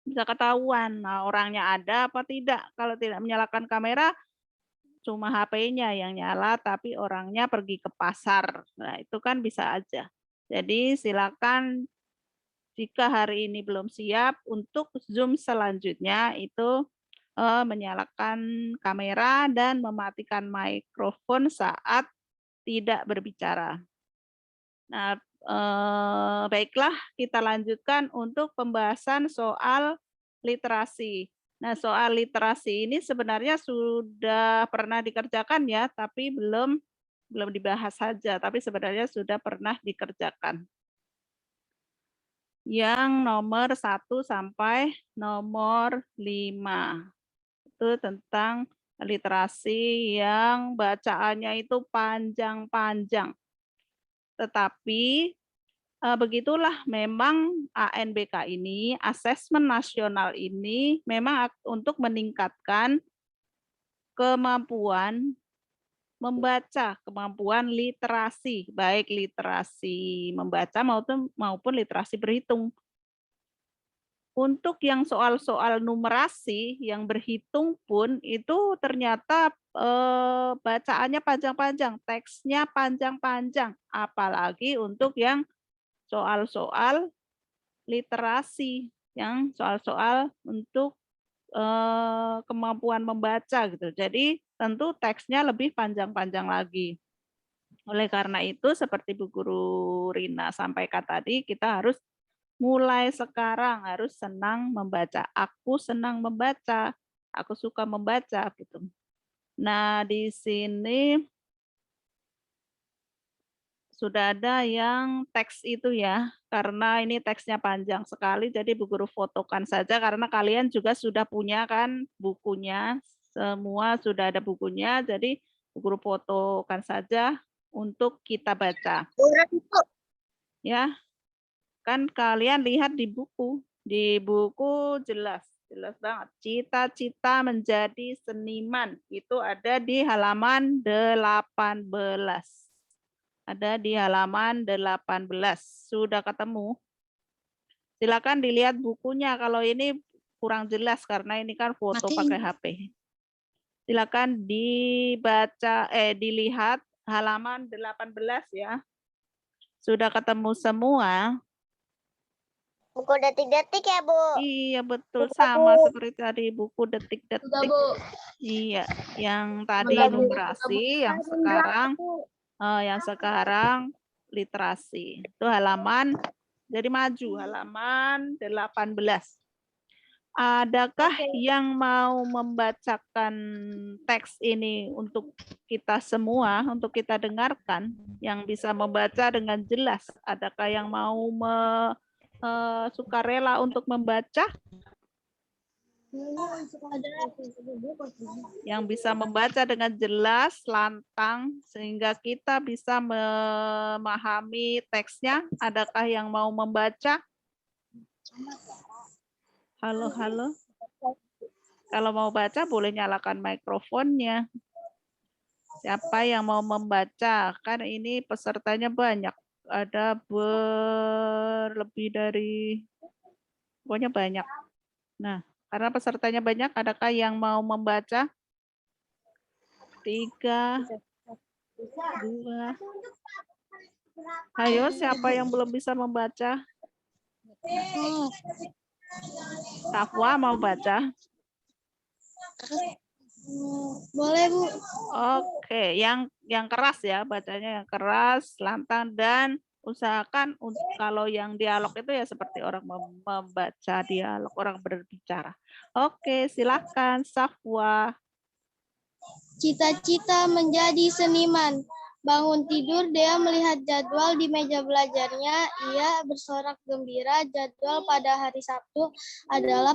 bisa ketahuan orangnya ada apa tidak. Kalau tidak menyalakan kamera cuma HP-nya yang nyala tapi orangnya pergi ke pasar. Nah, itu kan bisa aja. Jadi silakan jika hari ini belum siap untuk Zoom selanjutnya itu menyalakan kamera dan mematikan mikrofon saat tidak berbicara. Nah, baiklah kita lanjutkan untuk pembahasan soal literasi. Nah, soal literasi ini sebenarnya sudah pernah dikerjakan ya, tapi belum dibahas saja, tapi sebenarnya sudah pernah dikerjakan. Yang nomor 1 sampai nomor 5. Itu tentang literasi yang bacaannya itu panjang-panjang. Tetapi begitulah memang ANBK ini, asesmen nasional ini memang untuk meningkatkan kemampuan membaca, kemampuan literasi, baik literasi membaca maupun literasi berhitung. Untuk yang soal-soal numerasi yang berhitung pun itu ternyata bacaannya panjang-panjang, teksnya panjang-panjang, apalagi untuk yang soal-soal literasi, yang soal-soal untuk kemampuan membaca gitu. Jadi tentu teksnya lebih panjang-panjang lagi. Oleh karena itu seperti Bu Guru Rina sampaikan tadi, kita harus mulai sekarang harus senang membaca. Aku senang membaca, aku suka membaca gitu. Nah, di sini sudah ada yang teks itu ya, karena ini teksnya panjang sekali, jadi Bu Guru fotokan saja karena kalian juga sudah punya kan bukunya, semua sudah ada bukunya, jadi Bu Guru fotokan saja untuk kita baca. Ya, kan kalian lihat di buku jelas banget. Cita-cita menjadi seniman itu ada di halaman 18. Ada di halaman 18. Sudah ketemu? Silakan dilihat bukunya. Kalau ini kurang jelas karena ini kan foto pakai HP. Silakan dibaca, dilihat halaman 18 ya. Sudah ketemu semua? Buku detik-detik ya, Bu? Iya, betul. Sama seperti tadi buku detik-detik. Iya, yang tadi numerasi, yang sekarang literasi. Itu halaman, jadi maju, halaman 18. Adakah yang mau membacakan teks ini untuk kita semua, untuk kita dengarkan, yang bisa membaca dengan jelas? Adakah yang mau sukarela untuk membaca? Yang bisa membaca dengan jelas, lantang, sehingga kita bisa memahami teksnya. Adakah yang mau membaca? Halo, halo. Kalau mau baca, boleh nyalakan mikrofonnya. Siapa yang mau membaca? Kan ini pesertanya banyak. Ada lebih dari, pokoknya banyak. Nah, karena pesertanya banyak, adakah yang mau membaca? 3, 2. Ayo, siapa yang belum bisa membaca? Safwa mau baca? Boleh, Bu. Oke, yang keras ya, bacanya yang keras, lantang, dan usahakan kalau yang dialog itu ya seperti orang membaca dialog, orang berbicara. Oke, silakan Safwa. Cita-cita menjadi seniman. Bangun tidur, Dea melihat jadwal di meja belajarnya. Ia bersorak gembira. Jadwal pada hari Sabtu adalah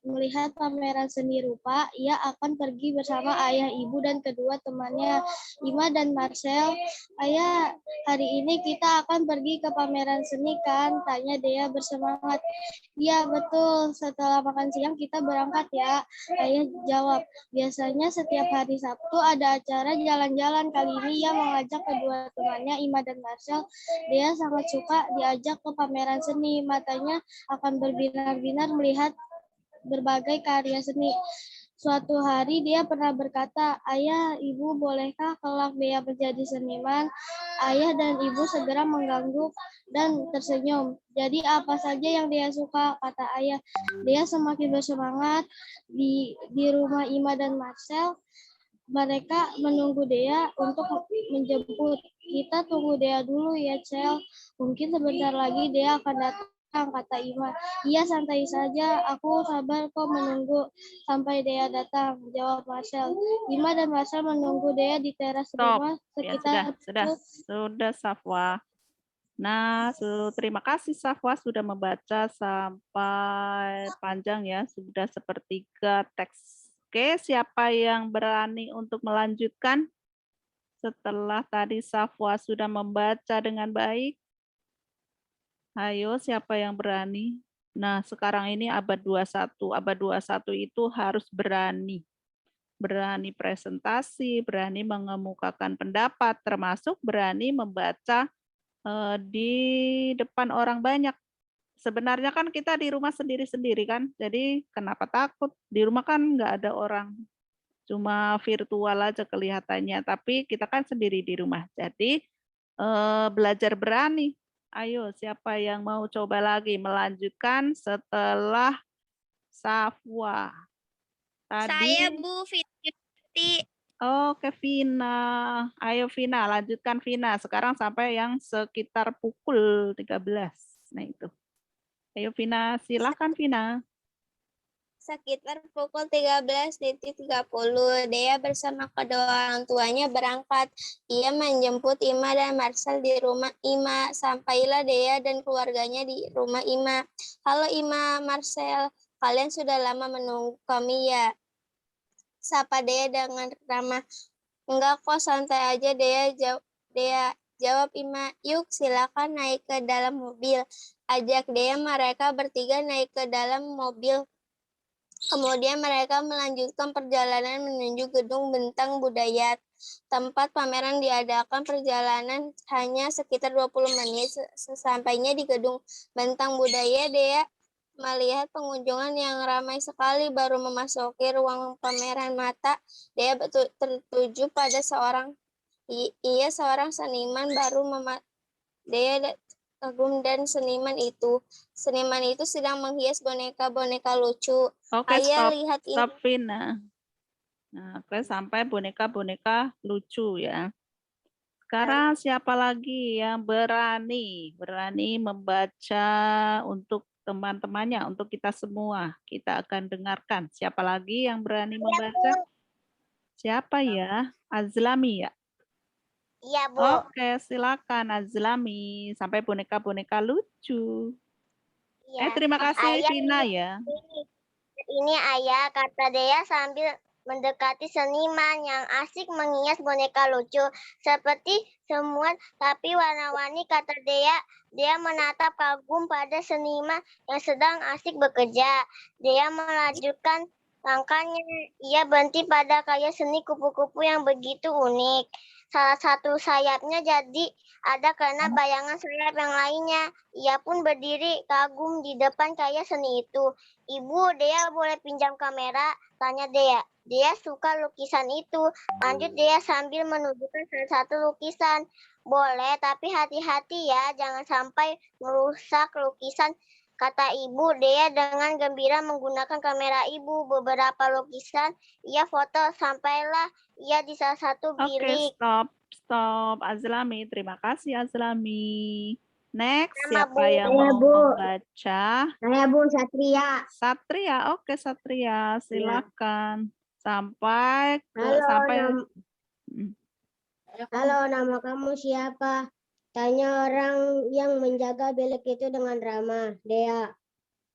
melihat pameran seni rupa. Ia akan pergi bersama ayah, ibu, dan kedua temannya, Ima dan Marcel. Ayah, hari ini kita akan pergi ke pameran seni kan? Tanya Dea bersemangat. Iya, betul. Setelah makan siang kita berangkat ya. Ayah jawab. Biasanya setiap hari Sabtu ada acara jalan-jalan. Kali ini ia mengajak kedua temannya, Ima dan Marcel. Dia sangat suka diajak ke pameran seni. Matanya akan berbinar-binar melihat berbagai karya seni. Suatu hari dia pernah berkata, "Ayah, ibu, bolehkah kelak Dea menjadi seniman?" Ayah dan ibu segera mengganggu dan tersenyum. Jadi apa saja yang dia suka, kata ayah. Dia semakin bersemangat di rumah Ima dan Marcel. Mereka menunggu Dea untuk menjemput. Kita tunggu Dea dulu ya, Cel. Mungkin sebentar lagi Dea akan datang, kata Ima. Iya, santai saja. Aku sabar kok menunggu sampai Dea datang, jawab Marcel. Ima dan Marcel menunggu Dea di teras rumah sekitar Ya, sudah Safwa. Nah, terima kasih Safwa sudah membaca sampai panjang ya, sudah sepertiga teks Oke, siapa yang berani untuk melanjutkan? Setelah tadi Safwa sudah membaca dengan baik. Ayo, siapa yang berani? Nah, sekarang ini abad 21. Abad 21 itu harus berani. Berani presentasi, berani mengemukakan pendapat, termasuk berani membaca di depan orang banyak. Sebenarnya kan kita di rumah sendiri-sendiri kan, jadi kenapa takut? Di rumah kan nggak ada orang, cuma virtual aja kelihatannya, tapi kita kan sendiri di rumah. Jadi belajar berani. Ayo, siapa yang mau coba lagi melanjutkan setelah Safwa? Tadi, Bu Fitri. oke Vina. Ayo Vina, lanjutkan Vina. Sekarang sampai yang sekitar pukul 13. Nah itu. Ayo Vina, silakan Vina. Sekitar pukul 13.30, Dea bersama kedua orang tuanya berangkat. Ia menjemput Ima dan Marcel di rumah Ima. Sampailah Dea dan keluarganya di rumah Ima. Halo Ima, Marcel, kalian sudah lama menunggu kami ya? Sapa Dea dengan ramah. Enggak kok, santai aja Dea jawab Ima. Yuk silakan naik ke dalam mobil. Ajak Dea, mereka bertiga naik ke dalam mobil. Kemudian mereka melanjutkan perjalanan menuju gedung Bentang Budaya. Tempat pameran diadakan. Perjalanan hanya sekitar 20 menit. Sesampainya di gedung Bentang Budaya, Dea melihat pengunjungan yang ramai sekali. Baru memasuki ruang pameran mata, Dea tertuju pada seorang seniman baru. Dea kagum dan seniman itu sedang menghias boneka-boneka lucu. Oke, Ayah lihat ini. stop Vina. Nah, oke, sampai boneka-boneka lucu ya. Sekarang siapa lagi yang berani membaca untuk teman-temannya, untuk kita semua. Kita akan dengarkan. Siapa lagi yang berani membaca? Siapa ya? Azlami ya? Iya, Oke, silakan Azlami. Sampai boneka-boneka lucu. Terima kasih Ayah, Vina ya. Ini ayah, kata Dea sambil mendekati seniman yang asik menghias boneka lucu. Seperti semua tapi warna-warni, kata Dea. Dea menatap kagum pada seniman yang sedang asik bekerja. Dea melanjutkan langkahnya. Ia berhenti pada karya seni kupu-kupu yang begitu unik. Salah satu sayapnya jadi ada karena bayangan sayap yang lainnya. Ia pun berdiri kagum di depan karya seni itu. Ibu, Dea boleh pinjam kamera? Tanya Dea. Dea suka lukisan itu. Lanjut Dea sambil menunjukkan salah satu lukisan. Boleh, tapi hati-hati ya, jangan sampai merusak lukisan, kata ibu. Dea dengan gembira menggunakan kamera ibu. Beberapa lukisan ia foto sampailah ia di salah satu bilik. Oke, stop. Azlami, terima kasih Azlami. Next, Nama siapa Bu. yang Saya, mau Bu. membaca? Saya Bu Satria. Satria, oke Satria, silakan. Sampai Halo, Hmm. Halo, nama kamu siapa? Tanya orang yang menjaga bilik itu dengan ramah. Dea.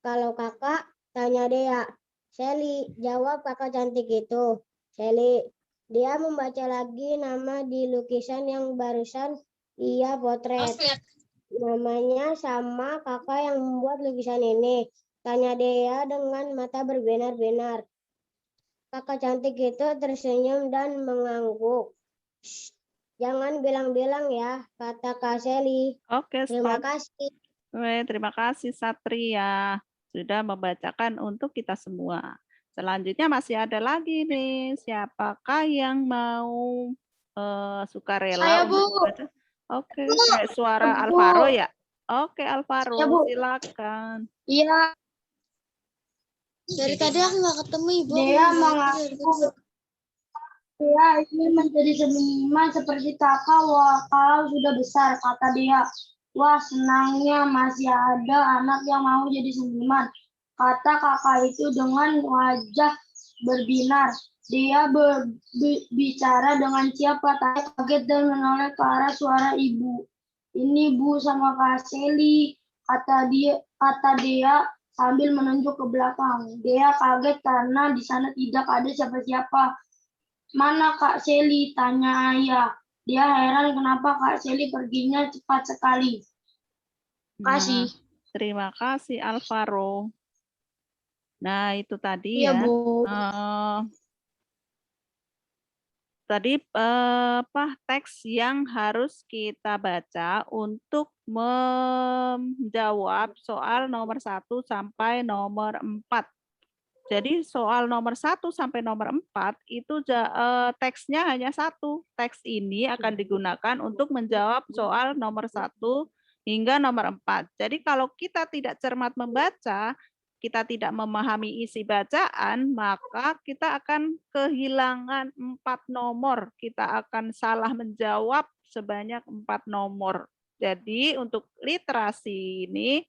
Kalau kakak, tanya Dea. Sally, jawab kakak cantik itu. Sally. Dia membaca lagi nama di lukisan yang barusan ia potret. Namanya sama kakak yang membuat lukisan ini. Tanya Dea dengan mata berbinar-binar. Kakak cantik itu tersenyum dan mengangguk. Jangan bilang-bilang ya, kata Kak Sally. Oke, Terima stop. kasih. Terima kasih Satria sudah membacakan untuk kita semua. Selanjutnya masih ada lagi nih. Siapakah yang mau sukarela Saya, untuk Bu. membaca? Oke, kayak suara Bu. Alvaro ya? Oke, Alvaro, Ya, Bu. silakan. Iya. Dari tadi aku nggak ketemu Ibu. Dea mengaku Dea ingin menjadi seniman seperti kakak kalau sudah besar, kata Dea. Wah, senangnya masih ada anak yang mau jadi seniman, kata kakak itu dengan wajah berbinar. Dea berbicara dengan siapa? Tanya kaget dan menoleh ke arah suara ibu. Ini Bu sama Kak Sally, kata Dea sambil menunjuk ke belakang. Dea kaget karena di sana tidak ada siapa-siapa. Mana Kak Seli? Tanya ayah. Dia heran kenapa Kak Seli perginya cepat sekali. Kasih. Terima kasih Alvaro. Nah, itu tadi Iya, ya. Bu. Tadi teks yang harus kita baca untuk menjawab soal nomor 1 sampai nomor 4. Jadi soal nomor 1 sampai nomor 4 itu teksnya hanya satu. Teks ini akan digunakan untuk menjawab soal nomor 1 hingga nomor 4. Jadi kalau kita tidak cermat membaca, kita tidak memahami isi bacaan, maka kita akan kehilangan 4 nomor. Kita akan salah menjawab sebanyak 4 nomor. Jadi untuk literasi ini,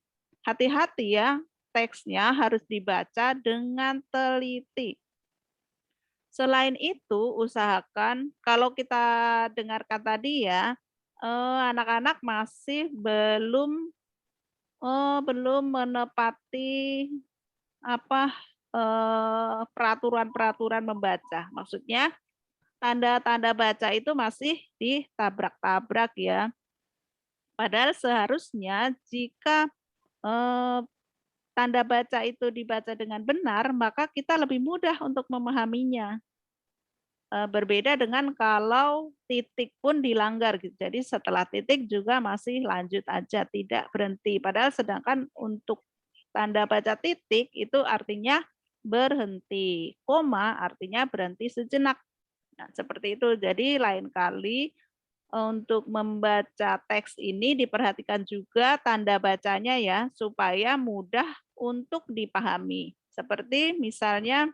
hati-hati ya, teksnya harus dibaca dengan teliti. Selain itu, usahakan, kalau kita dengarkan tadi ya, anak-anak masih belum menepati peraturan-peraturan membaca. Maksudnya tanda-tanda baca itu masih ditabrak-tabrak ya. Padahal seharusnya jika tanda baca itu dibaca dengan benar, maka kita lebih mudah untuk memahaminya. Berbeda dengan kalau titik pun dilanggar gitu. Jadi setelah titik juga masih lanjut aja, tidak berhenti. Padahal sedangkan untuk tanda baca titik itu artinya berhenti. Koma artinya berhenti sejenak. Nah, seperti itu. Jadi lain kali untuk membaca teks ini diperhatikan juga tanda bacanya ya, supaya mudah untuk dipahami. Seperti misalnya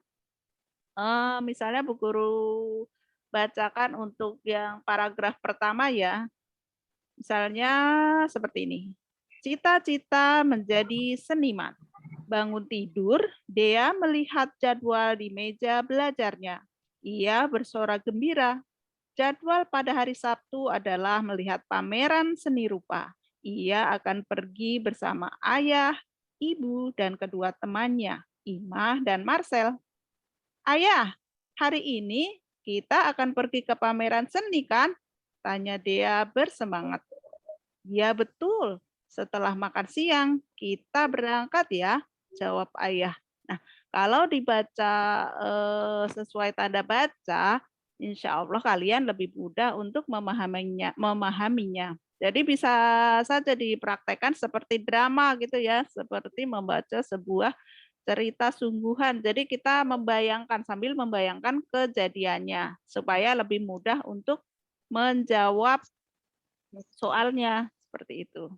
Bu Guru bacakan untuk yang paragraf pertama ya. Misalnya seperti ini. Cita-cita menjadi seniman. Bangun tidur, Dea melihat jadwal di meja belajarnya. Ia bersorak gembira. Jadwal pada hari Sabtu adalah melihat pameran seni rupa. Ia akan pergi bersama ayah, ibu, dan kedua temannya, Imah dan Marcel. Ayah, hari ini kita akan pergi ke pameran seni kan? Tanya Dea bersemangat. Ya betul, setelah makan siang kita berangkat ya, jawab ayah. Nah, kalau dibaca sesuai tanda baca, insya Allah kalian lebih mudah untuk memahaminya. Jadi bisa saja dipraktekkan seperti drama gitu ya, seperti membaca sebuah cerita sungguhan. Jadi kita sambil membayangkan kejadiannya supaya lebih mudah untuk menjawab soalnya seperti itu.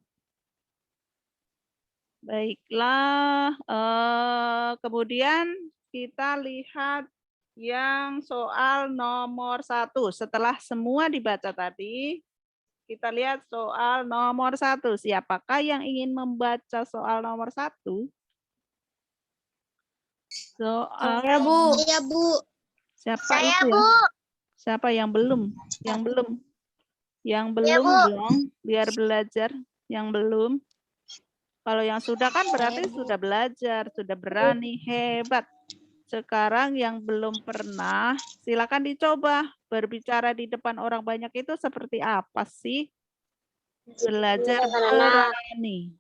Baiklah, kemudian kita lihat yang soal nomor 1. Setelah semua dibaca tadi, kita lihat soal nomor 1. Siapakah yang ingin membaca soal nomor 1? Ya, Bu. Iya, Bu. Siapa itu ya? Siapa yang belum? Yang belum dong, biar belajar. Yang belum. Kalau yang sudah kan berarti sudah belajar, sudah berani, hebat. Sekarang yang belum pernah, silakan dicoba berbicara di depan orang banyak itu seperti apa sih? Belajar berani.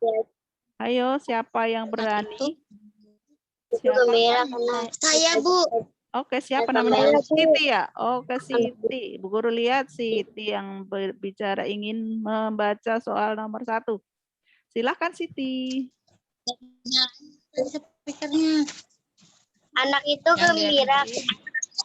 Ayo, siapa yang berani? Siapa? Saya, Bu. Oke, siapa namanya? Siti ya? Oke, Siti. Bu Guru lihat Siti yang berbicara ingin membaca soal nomor 1. Silakan Siti. Anak itu gembira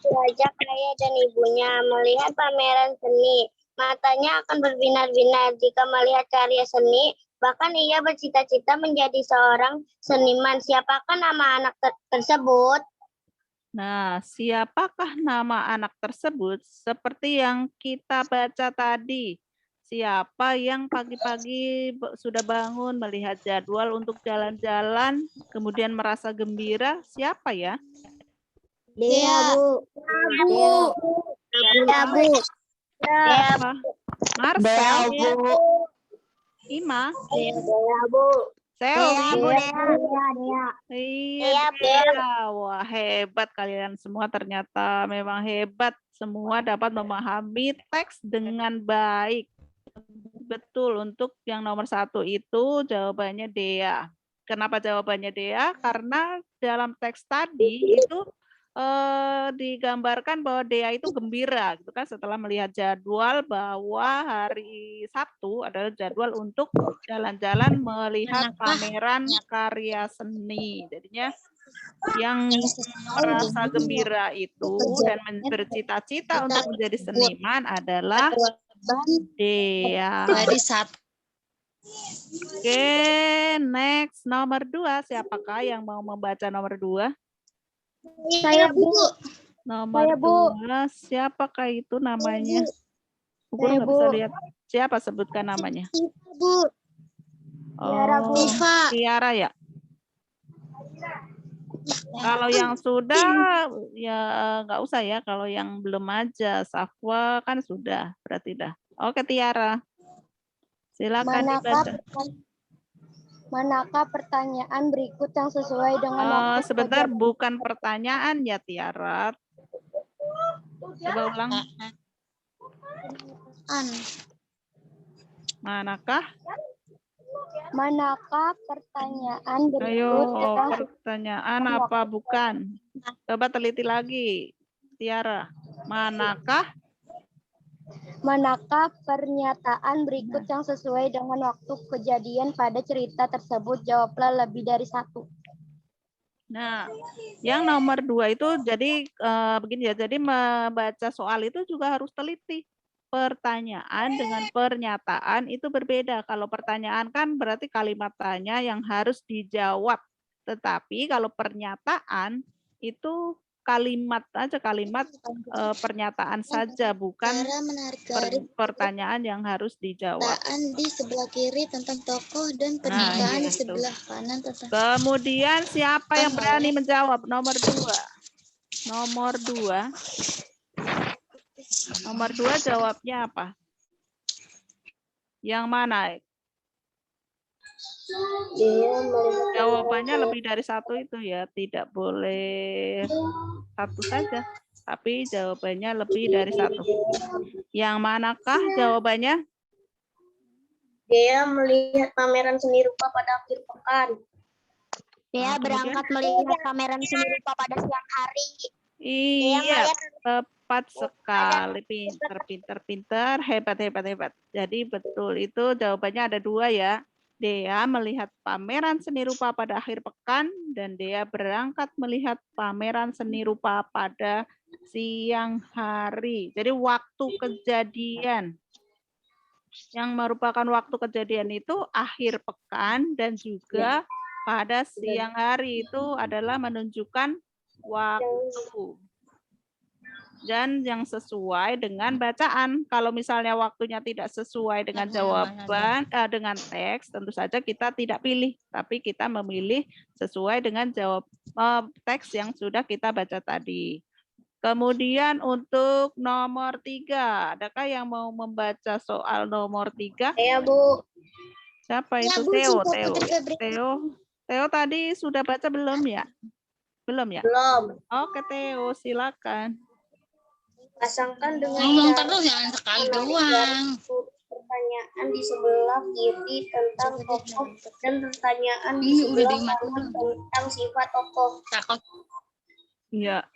diajak ayah dan ibunya melihat pameran seni. Matanya akan berbinar-binar jika melihat karya seni. Bahkan ia bercita-cita menjadi seorang seniman. Siapakah nama anak tersebut? Nah, siapakah nama anak tersebut? Seperti yang kita baca tadi. Siapa yang pagi-pagi sudah bangun melihat jadwal untuk jalan-jalan, kemudian merasa gembira? Siapa ya? Dea, Bu. Ya, Bu. Siapa? Marcel, ya? Ima? Ya, Bu. Selly. Iya, Iya, Dea. Wah, hebat kalian semua, ternyata memang hebat semua dapat memahami teks dengan baik. Betul, untuk yang nomor 1 itu jawabannya Dea. Kenapa jawabannya Dea? Karena dalam teks tadi itu digambarkan bahwa Dea itu gembira gitu kan, setelah melihat jadwal bahwa hari Sabtu adalah jadwal untuk jalan-jalan melihat pameran karya seni. Jadinya yang merasa gembira itu dan bercita-cita untuk menjadi seniman adalah Dea. Oke, next nomor 2. Siapakah yang mau membaca nomor 2? Saya, Bu. Nomor 2, siapakah itu namanya? Bu Guru nggak bisa lihat. Siapa, sebutkan namanya? Bu. Oh, Tiara ya? Kalau yang sudah ya nggak usah ya. Kalau yang belum aja, Safwa kan sudah, berarti dah. Oke, Tiara. Silakan dibaca. Manakah pertanyaan berikut yang sesuai dengan waktu Sebentar, bukan pertanyaan ya, Tiara. Coba ulang. Manakah pertanyaan berikut Ayo, pertanyaan apa bukan? Coba teliti lagi, Tiara. Manakah pernyataan berikut yang sesuai dengan waktu kejadian pada cerita tersebut? Jawablah lebih dari 1. Nah, yang nomor 2 itu jadi begini ya. Jadi membaca soal itu juga harus teliti. Pertanyaan dengan pernyataan itu berbeda. Kalau pertanyaan kan berarti kalimat tanya yang harus dijawab. Tetapi kalau pernyataan itu kalimat aja, kalimat pernyataan saja, bukan pertanyaan yang harus dijawab. Di sebelah kiri tentang tokoh dan pernyataan di sebelah kanan tentang. Kemudian siapa yang berani menjawab? Nomor 2. Nomor 2 jawabnya apa? Yang mana? Jawabannya lebih dari 1 itu ya, tidak boleh 1 saja, tapi jawabannya lebih dari 1. Yang manakah jawabannya? Dia melihat pameran seni rupa pada akhir pekan. Dia berangkat melihat pameran seni rupa pada siang hari. Iya, tepat sekali. Pinter, hebat. Jadi betul, itu jawabannya ada 2 ya. Dea melihat pameran seni rupa pada akhir pekan dan Dea berangkat melihat pameran seni rupa pada siang hari. Jadi waktu kejadian yang merupakan waktu kejadian itu akhir pekan dan juga pada siang hari, itu adalah menunjukkan waktu. Dan yang sesuai dengan bacaan. Kalau misalnya waktunya tidak sesuai dengan jawaban, dengan teks, tentu saja kita tidak pilih, tapi kita memilih sesuai dengan teks yang sudah kita baca tadi. Kemudian untuk nomor 3, adakah yang mau membaca soal nomor 3? Saya, Bu. Siapa itu? Theo tadi sudah baca belum ya? Belum ya? Belum. Oke, Theo, silakan. Pasangkan dengan ngomong terus jangan sekali doang. Pertanyaan di sebelah kiri tentang tokoh dan pertanyaan di sebelah kanan tentang sifat tokoh. Ya,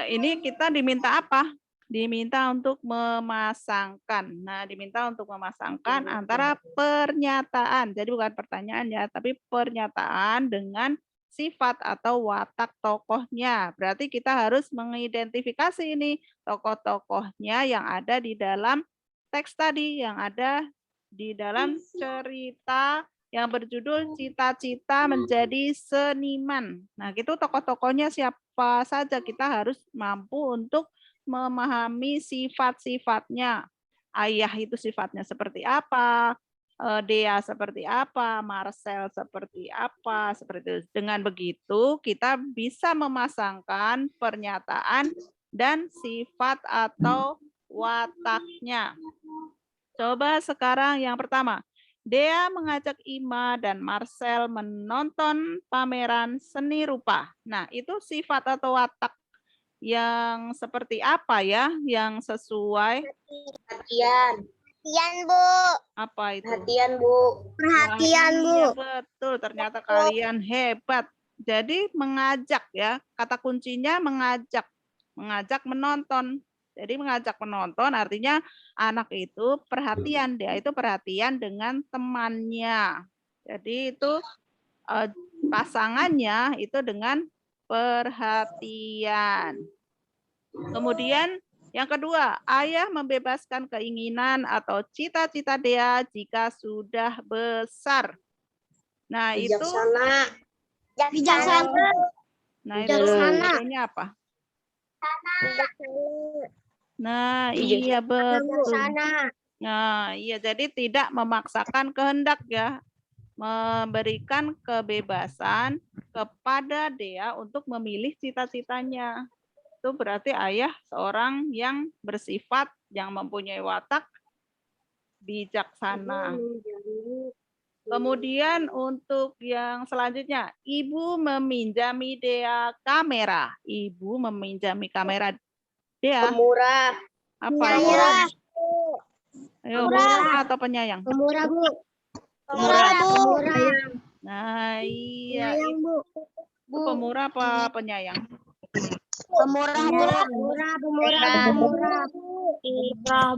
ini kita diminta apa? Diminta untuk memasangkan. Nah, diminta untuk memasangkan antara pernyataan. Jadi bukan pertanyaan ya, tapi pernyataan dengan sifat atau watak tokohnya. Berarti kita harus mengidentifikasi ini tokoh-tokohnya yang ada di dalam teks tadi, yang ada di dalam cerita yang berjudul Cita-cita Menjadi Seniman. Nah, itu tokoh-tokohnya siapa saja, kita harus mampu untuk memahami sifat-sifatnya. Ayah itu sifatnya seperti apa, Dea seperti apa, Marcel seperti apa, seperti itu. Dengan begitu kita bisa memasangkan pernyataan dan sifat atau wataknya. Coba sekarang yang pertama. Dea mengajak Ima dan Marcel menonton pameran seni rupa. Nah, itu sifat atau watak yang seperti apa ya yang sesuai? Perhatian. Perhatian, Bu. Apa itu? Perhatian, Bu. Perhatian, Bu. Iya, betul. Ternyata kalian hebat. Jadi mengajak ya. Kata kuncinya mengajak. Mengajak menonton. Jadi mengajak menonton artinya anak itu perhatian. Dia itu perhatian dengan temannya. Jadi itu pasangannya itu dengan perhatian. Kemudian yang kedua, ayah membebaskan keinginan atau cita-cita Dea jika sudah besar. Nah, itu Bijaksana. nah itu artinya apa? Nah, iya betul. Nah, iya jadi tidak memaksakan kehendak ya. Memberikan kebebasan kepada Dea untuk memilih cita-citanya. Itu berarti ayah seorang yang bersifat, yang mempunyai watak bijaksana. Kemudian untuk yang selanjutnya, ibu meminjami Dea kamera. Ibu meminjami kamera Dea. Pemurah. Apa? Pemurah. Ayo, pemurah atau penyayang? Pemurah, Bu. Pemurah. Pemurah. Nah, iya. Bu. Itu pemurah apa penyayang? Pemurah, pemurah.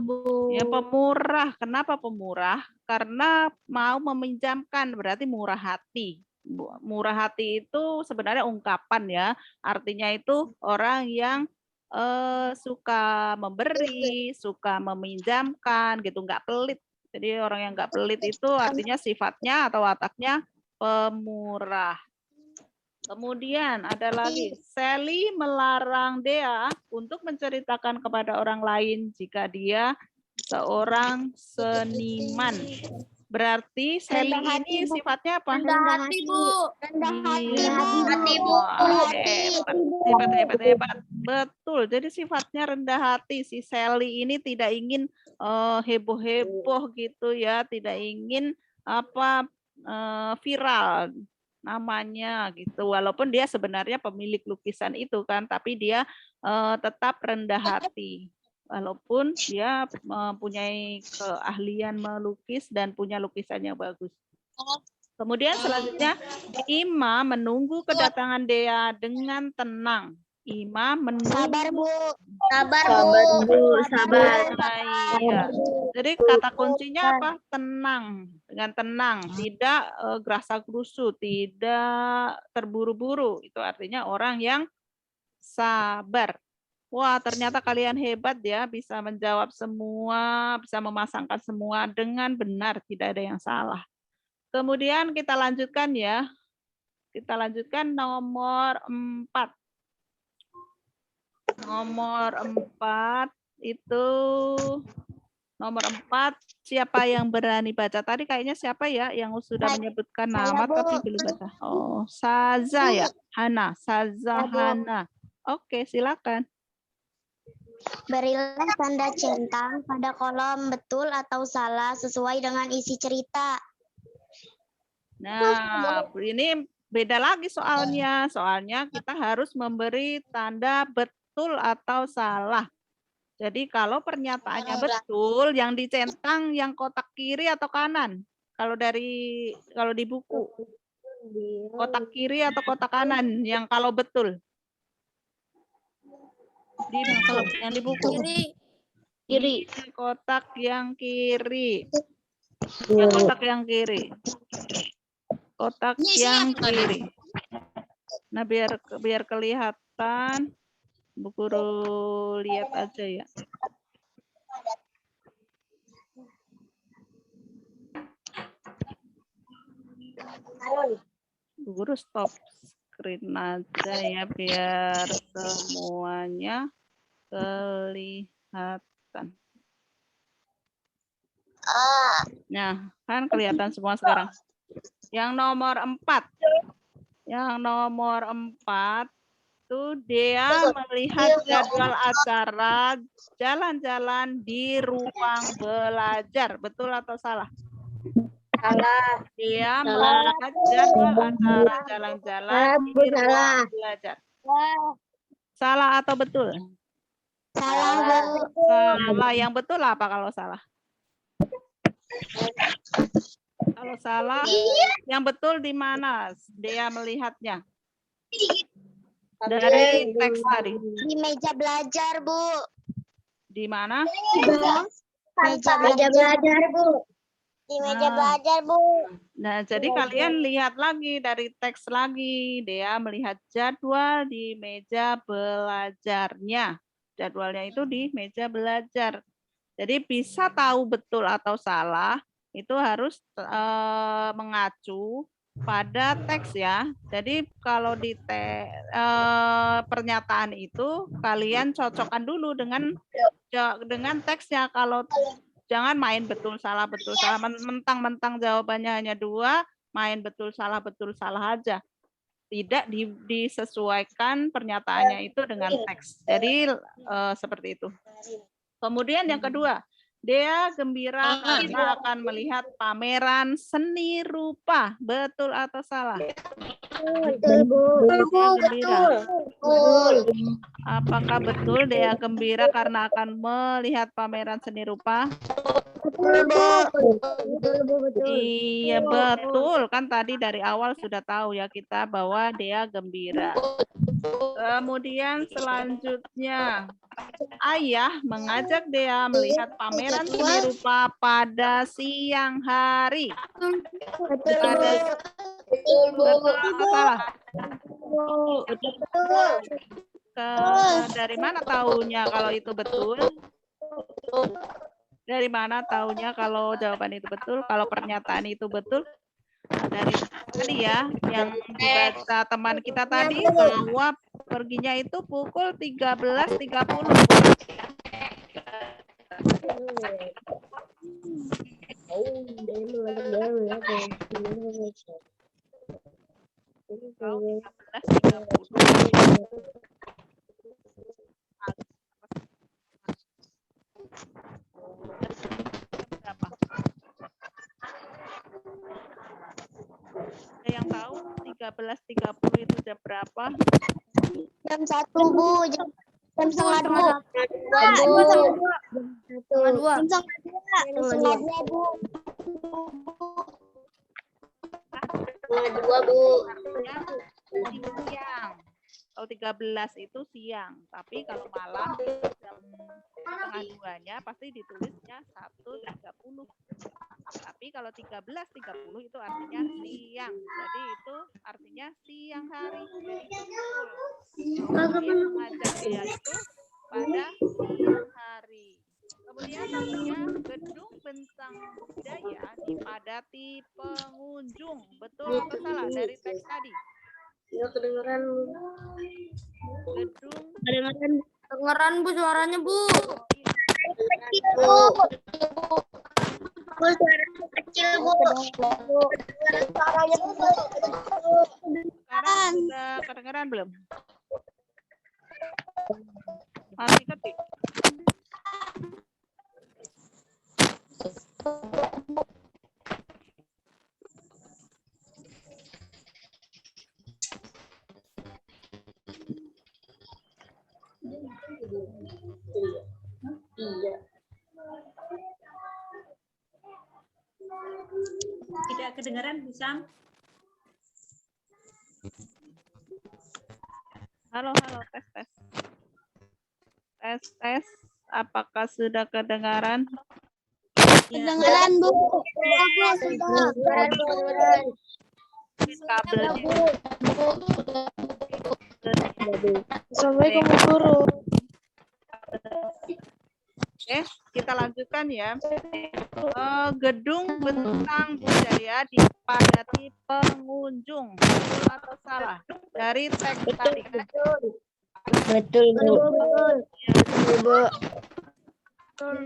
Bu. Ya pemurah. Kenapa pemurah? Karena mau meminjamkan berarti murah hati. Murah hati itu sebenarnya ungkapan ya. Artinya itu orang yang suka memberi, suka meminjamkan gitu, nggak pelit. Jadi orang yang nggak pelit itu artinya sifatnya atau wataknya pemurah. Kemudian ada lagi, Sally melarang Dea untuk menceritakan kepada orang lain jika dia seorang seniman. Berarti Sally ini sifatnya apa? Rendah hati, Bu. Rendah hati, Bu. Hebat. Betul. Jadi sifatnya rendah hati. Si Sally ini tidak ingin heboh-heboh gitu ya, tidak ingin viral namanya gitu. Walaupun dia sebenarnya pemilik lukisan itu kan, tapi dia tetap rendah hati. Walaupun dia mempunyai keahlian melukis dan punya lukisan yang bagus. Kemudian selanjutnya, Ima menunggu kedatangan Dea dengan tenang. Ima menunggu. Sabar, Bu. Sabar, Bu. Sabar. Iya. Jadi kata kuncinya apa? Tenang. Dengan tenang, tidak gerasa-gerusu, tidak terburu-buru. Itu artinya orang yang sabar. Wah, ternyata kalian hebat ya, bisa menjawab semua, bisa memasangkan semua dengan benar, tidak ada yang salah. Kemudian kita lanjutkan ya. Kita lanjutkan nomor 4. Nomor 4 itu nomor 4, siapa yang berani baca? Tadi kayaknya siapa ya yang sudah menyebutkan nama tapi belum baca? Oh, Saza ya, Hana, Saza Hana. Oke, silakan. Berilah tanda centang pada kolom betul atau salah sesuai dengan isi cerita. Nah, ini beda lagi soalnya. Soalnya kita harus memberi tanda betul atau salah. Jadi kalau pernyataannya betul, yang dicentang yang kotak kiri atau kanan? Kalau di buku. Kotak kiri atau kotak kanan yang kalau betul? Yang di buku. Kiri. Kotak yang kiri. Yang kotak yang kiri. Kotak yang kiri. Nah, biar kelihatan, Bu Guru lihat aja ya. Bu Guru stop screen aja ya biar semuanya kelihatan. Nah, kan kelihatan semua sekarang. Yang nomor 4. Yang nomor 4 itu Dea melihat jadwal acara jalan-jalan di ruang belajar. Betul atau salah? Dia melihat jadwal antara jalan-jalan di ruang belajar. Salah atau betul? Salah. Yang betul apa kalau salah? Kalau salah, yang betul di mana dia melihatnya? Dari teks tadi. Di meja belajar, Bu. Di mana? Meja belajar, Bu. Di meja belajar, Bu. Nah, jadi kalian lihat lagi dari teks lagi. Dia melihat jadwal di meja belajarnya. Jadwalnya itu di meja belajar. Jadi bisa tahu betul atau salah, itu harus mengacu pada teks ya. Jadi kalau di pernyataan itu kalian cocokkan dulu dengan teksnya. Kalau jangan main betul salah mentang-mentang jawabannya hanya 2, main betul salah aja. Tidak disesuaikan pernyataannya itu dengan teks. Jadi seperti itu. Kemudian yang kedua, dia gembira karena akan melihat pameran seni rupa. Betul atau salah? Betul, Bu. Betul. Apakah betul dia gembira karena akan melihat pameran seni rupa? Iya, betul. Kan tadi dari awal sudah tahu ya kita bahwa dia gembira. Kemudian selanjutnya, ayah mengajak Dea melihat pameran seni rupa pada siang hari. Betul atau salah? Dari mana tahunya kalau itu betul? Dari mana tahunya kalau jawaban itu betul? Kalau pernyataan itu betul? Dari tadi ya, yang dibaca teman kita tadi bahwa perginya itu pukul 13.30. Ada yang tahu 13.30 itu jam berapa? Jam 1, Bu. Jam 1:30. Jam 2, Bu. 2, Bu. Artinya siang. Kalau 13 itu siang, tapi kalau malam itu jam 1:30-nya pasti ditulisnya 1:30. Tapi kalau 13.30 itu artinya siang. Jadi itu artinya siang hari. Kemudian mengajak dia itu pada siang hari. Kemudian namanya gedung bentang budaya dipadati pengunjung. Betul atau salah dari teks tadi? Ya kedengeran. Gedung Kedengeran, Bu, suaranya, Bu. Bu, suaranya kecil, Bu. Suaranya sekarang sudah kedengeran belum? Masih kecil. Iya. Tidak kedengaran, Hisam? Halo, tes. Tes. Apakah sudah kedengaran? Kedengeran, Bu. Kabelnya. Assalamualaikum, Bu Guru. Oke, kita lanjutkan ya. Gedung bentang budaya dipadati pengunjung. Betul atau salah? Dari teks tadi. Betul, Bu. Betul,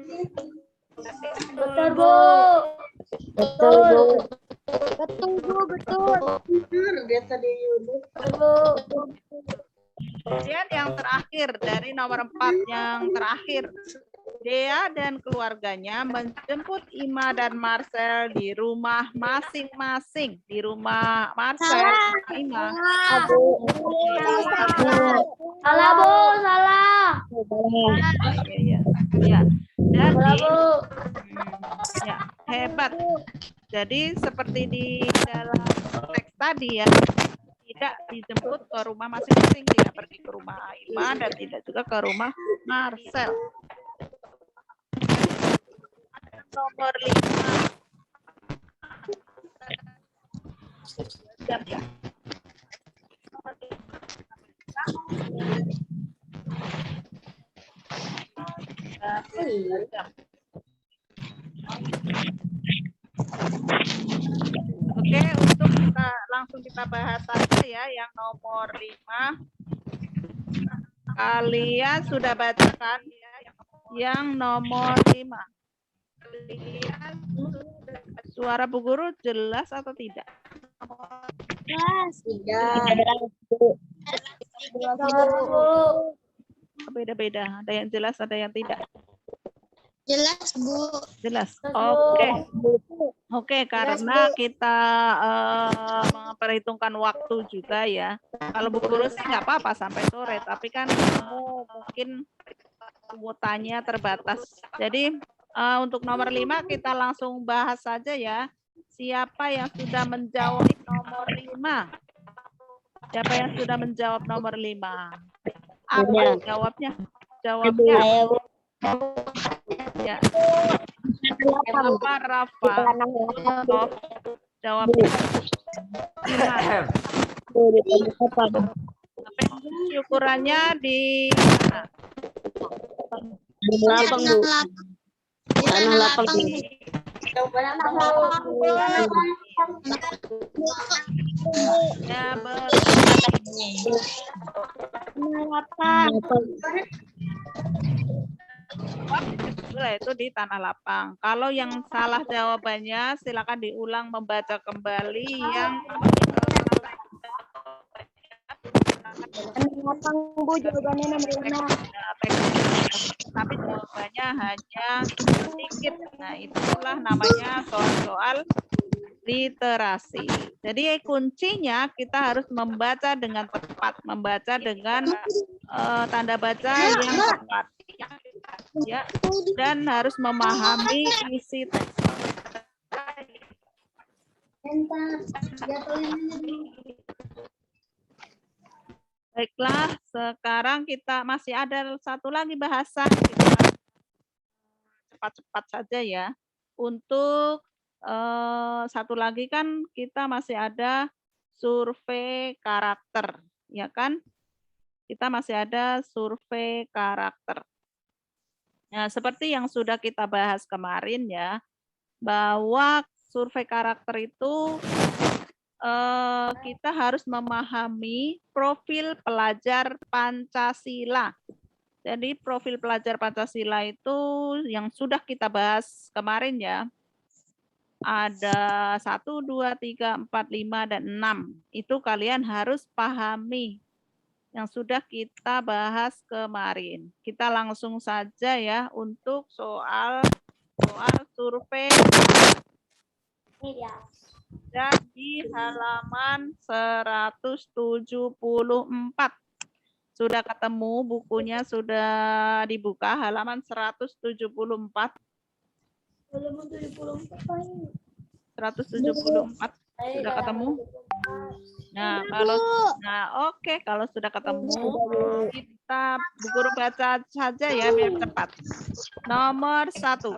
Bu. Kemudian yang terakhir dari nomor 4 yang terakhir. Dea dan keluarganya menjemput Ima dan Marcel di rumah masing-masing. Di rumah Marcel, rumah Ima. Salah, Bu. Salah. Ya. Jadi, ya, hebat. Jadi seperti di dalam teks tadi ya, tidak dijemput ke rumah masing-masing, tidak pergi ke rumah Ima dan tidak juga ke rumah Marcel. Nomor 5. Siap ya. Oke, untuk langsung kita bahas saja ya yang nomor 5. Kalian sudah bacakan ya yang nomor 5. Suara Bu Guru jelas atau tidak? Jelas. Beda-beda. Ada yang jelas, ada yang tidak. Jelas, Bu. Jelas. Oke, karena kita memperhitungkan waktu juga ya. Kalau Bu Guru sih nggak apa-apa sampai sore, tapi kan kamu mungkin kuotanya terbatas. Jadi untuk nomor 5 kita langsung bahas saja ya. Siapa yang sudah menjawab nomor 5? Siapa yang sudah menjawab nomor 5? Apa jawabnya? Jawabnya. Ya. Rafa. Oh, jawabnya. 5. Ukurannya di mana? Lapang, Bu. Tanah lapang, Bu. Ya, itu di tanah lapang. Kalau yang salah jawabannya silakan diulang membaca kembali yang Lapang, Bu, jawabannya nomor 5. tapi jawabannya hanya sedikit. Nah, itulah namanya soal-soal literasi. Jadi kuncinya kita harus membaca dengan tepat, membaca dengan tanda baca yang tepat. Ya, dan harus memahami isi teks. Baiklah, sekarang kita masih ada satu lagi bahasan. Kita cepat-cepat saja ya. Untuk satu lagi kan kita masih ada survei karakter, ya kan? Kita masih ada survei karakter. Nah, seperti yang sudah kita bahas kemarin ya, bahwa survei karakter itu kita harus memahami profil pelajar Pancasila. Jadi profil pelajar Pancasila itu yang sudah kita bahas kemarin ya. Ada 1, 2, 3, 4, 5, dan 6. Itu kalian harus pahami yang sudah kita bahas kemarin. Kita langsung saja ya untuk soal survei. Dan di halaman 174. Sudah ketemu bukunya, sudah dibuka halaman 174. 174 sudah ketemu. Nah, kalau sudah ketemu, kita Bu Guru baca saja ya biar cepat. Nomor 1.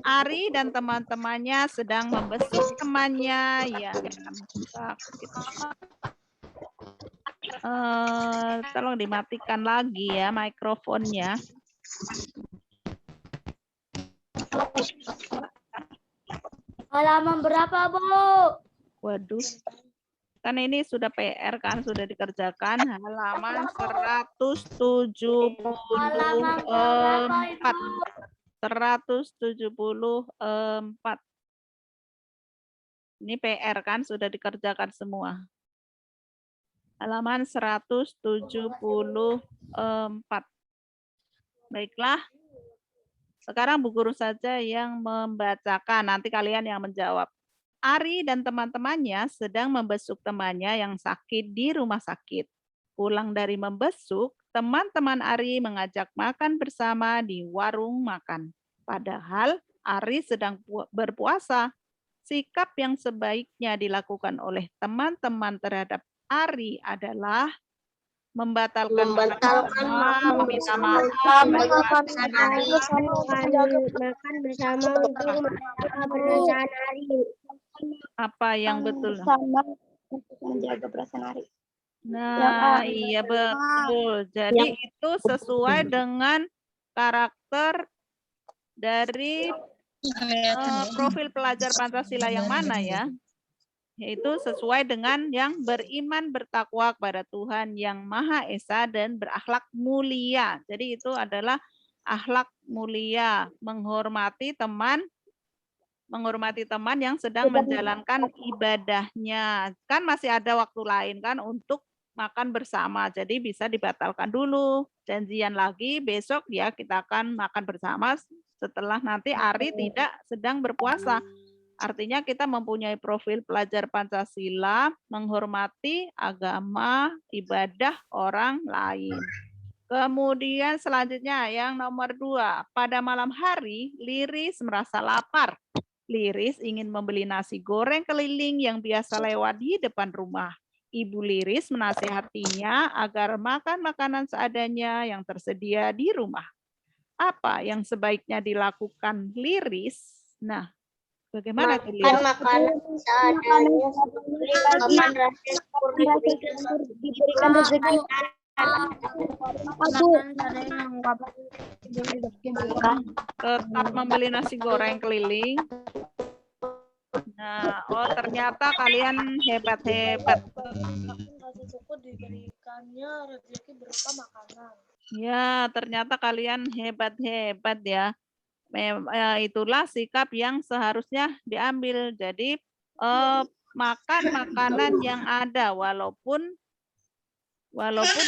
Ari dan teman-temannya sedang membesuk temannya yang sakit. Tolong dimatikan lagi ya mikrofonnya. Halaman berapa, Bu? Waduh. Kan ini sudah PR kan, sudah dikerjakan halaman 174. 174. Ini PR kan sudah dikerjakan semua. Halaman 174. Baiklah. Sekarang Bu Guru saja yang membacakan, nanti kalian yang menjawab. Ari dan teman-temannya sedang membesuk temannya yang sakit di rumah sakit. Pulang dari membesuk, teman-teman Ari mengajak makan bersama di warung makan. Padahal Ari sedang berpuasa. Sikap yang sebaiknya dilakukan oleh teman-teman terhadap Ari adalah membatalkan makan, meminta maaf, makan bersama untuk perasaan hari. apa yang betul? Sama untuk menjaga perasaan hari. Nah, iya betul. Jadi itu sesuai dengan karakter dari profil pelajar Pancasila yang mana ya? Yaitu sesuai dengan yang beriman bertakwa kepada Tuhan yang Maha Esa dan berakhlak mulia. Jadi itu adalah akhlak mulia, menghormati teman yang sedang menjalankan ibadahnya. Kan masih ada waktu lain kan untuk makan bersama. Jadi bisa dibatalkan dulu. Janjian lagi besok ya kita akan makan bersama setelah nanti Ari tidak sedang berpuasa. Artinya kita mempunyai profil pelajar Pancasila, menghormati agama, ibadah orang lain. Kemudian selanjutnya yang nomor 2. Pada malam hari, Liris merasa lapar. Liris ingin membeli nasi goreng keliling yang biasa lewat di depan rumah. Ibu Liris menasihatinya agar makan makanan seadanya yang tersedia di rumah. Apa yang sebaiknya dilakukan Liris? Nah, bagaimana tuh Liris? Makanan seadanya diberikan rezeki. Tetap membeli nasi goreng keliling. Nah, oh ternyata kalian hebat-hebat. Diberikannya rezeki berupa makanan. Ya, ternyata kalian hebat-hebat ya. Itulah sikap yang seharusnya diambil. Jadi makan makanan yang ada walaupun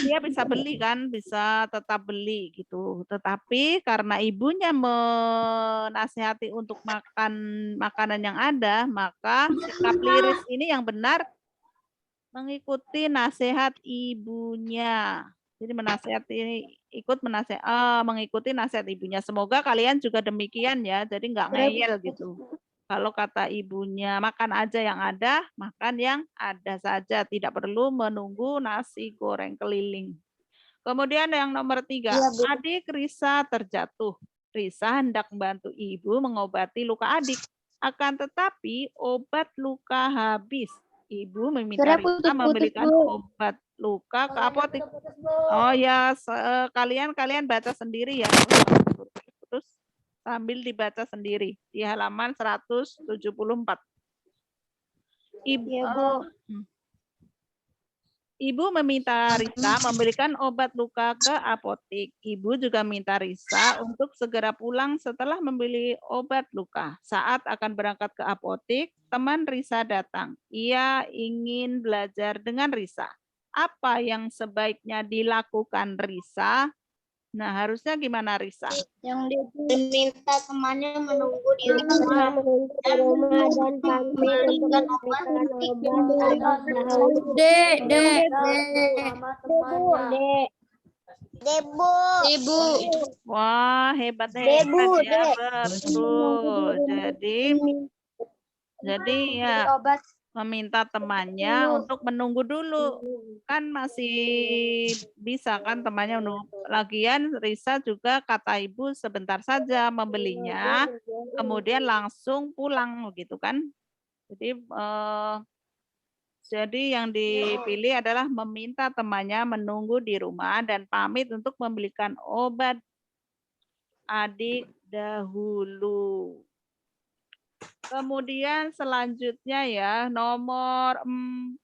dia bisa beli kan, bisa tetap beli gitu. Tetapi karena ibunya menasihati untuk makan makanan yang ada, maka sikap Liris ini yang benar mengikuti nasihat ibunya. Jadi mengikuti nasihat ibunya. Semoga kalian juga demikian ya. Jadi nggak ngeyel gitu. Kalau kata ibunya makan aja yang ada, makan yang ada saja. Tidak perlu menunggu nasi goreng keliling. Kemudian yang nomor 3, adik Risa terjatuh. Risa hendak membantu ibu mengobati luka adik. Akan tetapi obat luka habis. Ibu meminta Risa membelikan obat luka ke apotek. Oh ya, kalian baca sendiri ya. Terus sambil dibaca sendiri di halaman 174. Ibu meminta Risa memberikan obat luka ke apotek. Ibu juga minta Risa untuk segera pulang setelah membeli obat luka. Saat akan berangkat ke apotek, teman Risa datang. Ia ingin belajar dengan Risa. Apa yang sebaiknya dilakukan Risa? Nah, harusnya gimana Risa? Yang diminta temannya menunggu di rumah dan pamit untuk memberikan obat. Debu. Wah, hebat ya. Betul. Jadi ya meminta temannya untuk menunggu dulu. Kan masih bisa kan temannya menunggu. Lagian Risa juga kata ibu sebentar saja membelinya, kemudian langsung pulang gitu kan. Jadi yang dipilih adalah meminta temannya menunggu di rumah dan pamit untuk membelikan obat adik dahulu. Kemudian selanjutnya ya, nomor 4.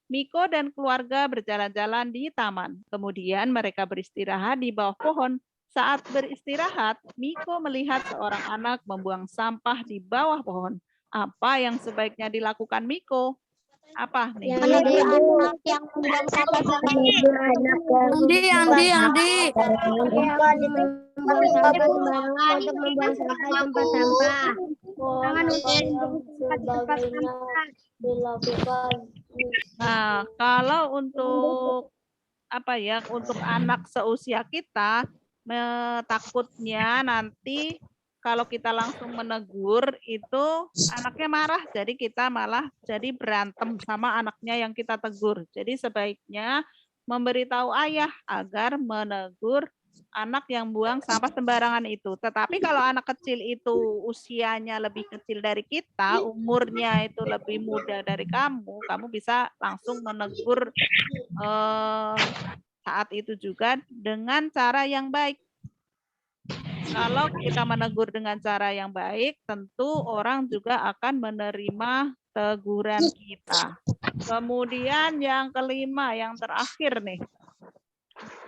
Miko dan keluarga berjalan-jalan di taman. Kemudian mereka beristirahat di bawah pohon. Saat beristirahat, Miko melihat seorang anak membuang sampah di bawah pohon. Apa yang sebaiknya dilakukan Miko? Apa nih? Anak yang membuang sampah buang sampah sembarangan untuk membuang sampah di tempat sampah. Jangan tempat sampah. Dilakukan. Nah, kalau untuk apa ya, untuk anak seusia kita, takutnya nanti kalau kita langsung menegur itu anaknya marah, jadi kita malah jadi berantem sama anaknya yang kita tegur. Jadi sebaiknya memberitahu ayah agar menegur anak yang buang sampah sembarangan itu. Tetapi kalau anak kecil itu usianya lebih kecil dari kita, umurnya itu lebih muda dari kamu bisa langsung menegur saat itu juga dengan cara yang baik. Kalau kita menegur dengan cara yang baik, tentu orang juga akan menerima teguran kita. Kemudian yang kelima, yang terakhir nih.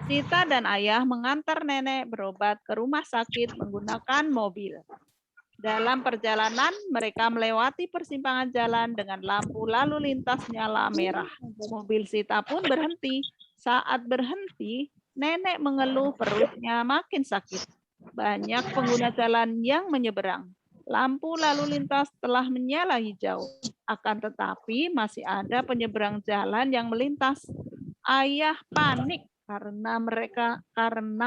Sita dan ayah mengantar nenek berobat ke rumah sakit menggunakan mobil. Dalam perjalanan, mereka melewati persimpangan jalan dengan lampu lalu lintas nyala merah. Mobil Sita pun berhenti. Saat berhenti, nenek mengeluh perutnya makin sakit. Banyak pengguna jalan yang menyeberang. Lampu lalu lintas telah menyala hijau. Akan tetapi masih ada penyeberang jalan yang melintas. Ayah panik karena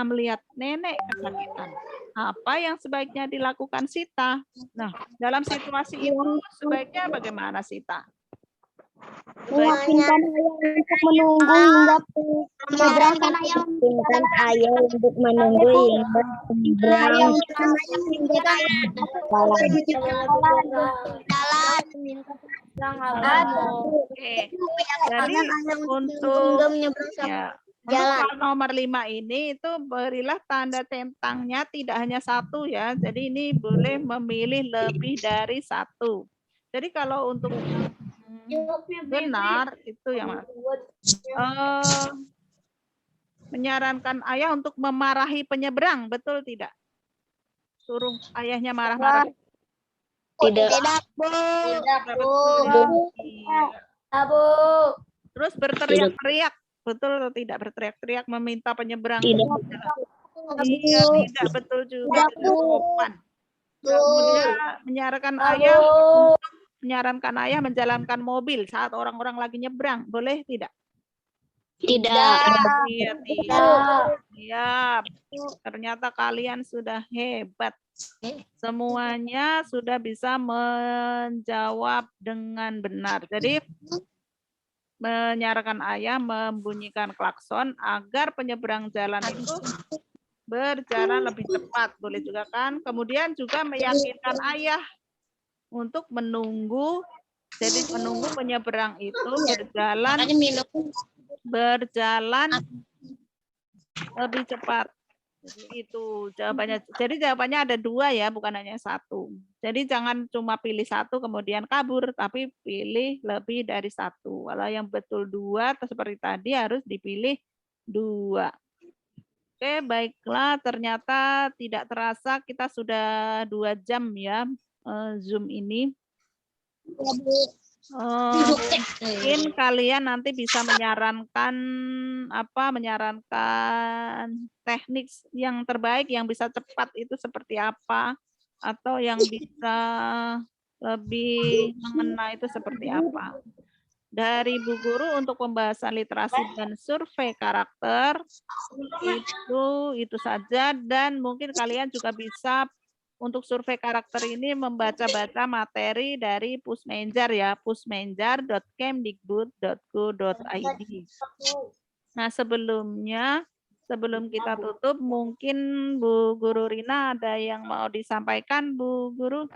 melihat nenek kesakitan. Apa yang sebaiknya dilakukan Sita? Nah, dalam situasi itu sebaiknya bagaimana Sita? Meyakinkan ayah untuk menunggu hingga penyeberang. Oke. Jadi untuk soal nomor 5 ini itu berilah tanda tentangnya tidak hanya satu ya. Jadi ini boleh memilih lebih dari satu. Jadi kalau untuk benar itu yang menyarankan ayah untuk memarahi penyeberang, betul tidak? Suruh ayahnya marah-marah. Tidak. Bu. Terus berteriak-teriak, betul atau tidak? Berteriak-teriak meminta penyeberang. Iya, tidak betul juga. Sopan. Kemudian menyarankan ayah menjalankan mobil saat orang-orang lagi nyebrang, boleh tidak? Tidak. Iya, tidak. Siap. Ternyata kalian sudah hebat. Semuanya sudah bisa menjawab dengan benar. Jadi menyarankan ayah membunyikan klakson agar penyeberang jalan itu berjalan lebih cepat. Boleh juga kan? Kemudian juga meyakinkan ayah untuk menunggu. Jadi menunggu penyeberang itu berjalan lebih cepat. Jadi itu jawabannya. Jadi jawabannya ada 2 ya, bukan hanya 1. Jadi jangan cuma pilih 1 kemudian kabur, tapi pilih lebih dari 1. Kalau yang betul 2 seperti tadi harus dipilih 2. Oke, baiklah. Ternyata tidak terasa kita sudah 2 jam ya Zoom ini. Mungkin kalian nanti bisa menyarankan teknik yang terbaik yang bisa cepat itu seperti apa, atau yang bisa lebih mengena itu seperti apa. Dari Bu Guru untuk pembahasan literasi dan survei karakter itu saja, dan mungkin kalian juga bisa untuk survei karakter ini membaca-baca materi dari Pusmenjar ya, pusmenjar.kemdikbud.go.id. Nah, sebelum kita tutup, mungkin Bu Guru Rina ada yang mau disampaikan, Bu Guru?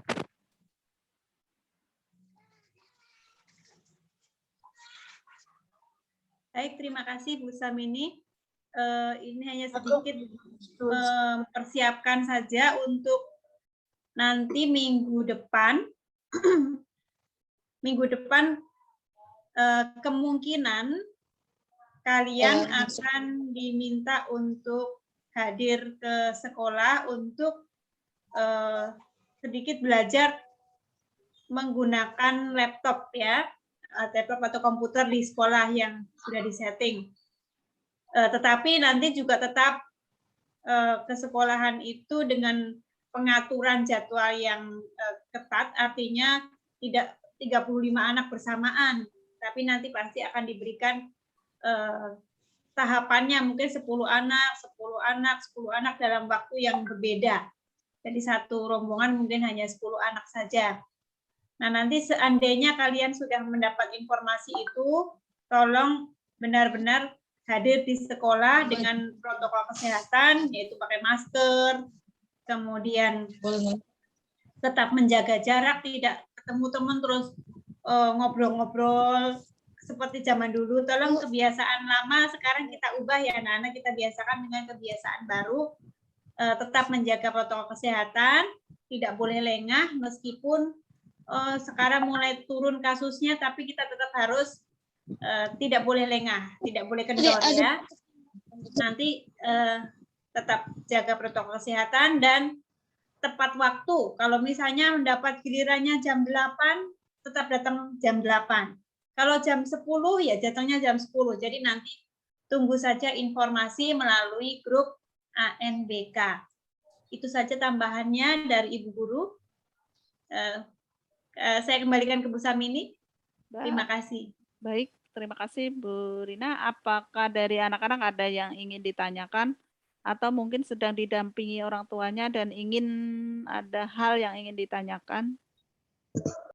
Baik, terima kasih Bu Samini. Ini hanya sedikit mempersiapkan saja untuk nanti minggu depan kemungkinan kalian akan diminta untuk hadir ke sekolah untuk sedikit belajar menggunakan laptop ya, laptop atau komputer di sekolah yang sudah disetting. Tetapi nanti juga tetap ke sekolahan itu dengan pengaturan jadwal yang ketat, artinya tidak 35 anak bersamaan, tapi nanti pasti akan diberikan tahapannya, mungkin 10 anak dalam waktu yang berbeda. Jadi satu rombongan mungkin hanya 10 anak saja. Nah, nanti seandainya kalian sudah mendapat informasi itu, tolong benar-benar hadir di sekolah dengan protokol kesehatan, yaitu pakai masker, kemudian tetap menjaga jarak, tidak ketemu teman terus ngobrol-ngobrol seperti zaman dulu. Tolong kebiasaan lama sekarang kita ubah ya anak-anak, kita biasakan dengan kebiasaan baru. Tetap menjaga protokol kesehatan, tidak boleh lengah meskipun sekarang mulai turun kasusnya, tapi kita tetap harus tidak boleh lengah, tidak boleh kendor ya. Nanti tetap jaga protokol kesehatan dan tepat waktu. Kalau misalnya mendapat gilirannya jam 8, tetap datang jam 8. Kalau jam 10 ya datangnya jam 10. Jadi nanti tunggu saja informasi melalui grup ANBK. Itu saja tambahannya dari Ibu Guru. Saya kembalikan ke Bu Samini. Terima kasih. Baik, terima kasih Bu Rina. Apakah dari anak-anak ada yang ingin ditanyakan atau mungkin sedang didampingi orang tuanya dan ingin ada hal yang ingin ditanyakan?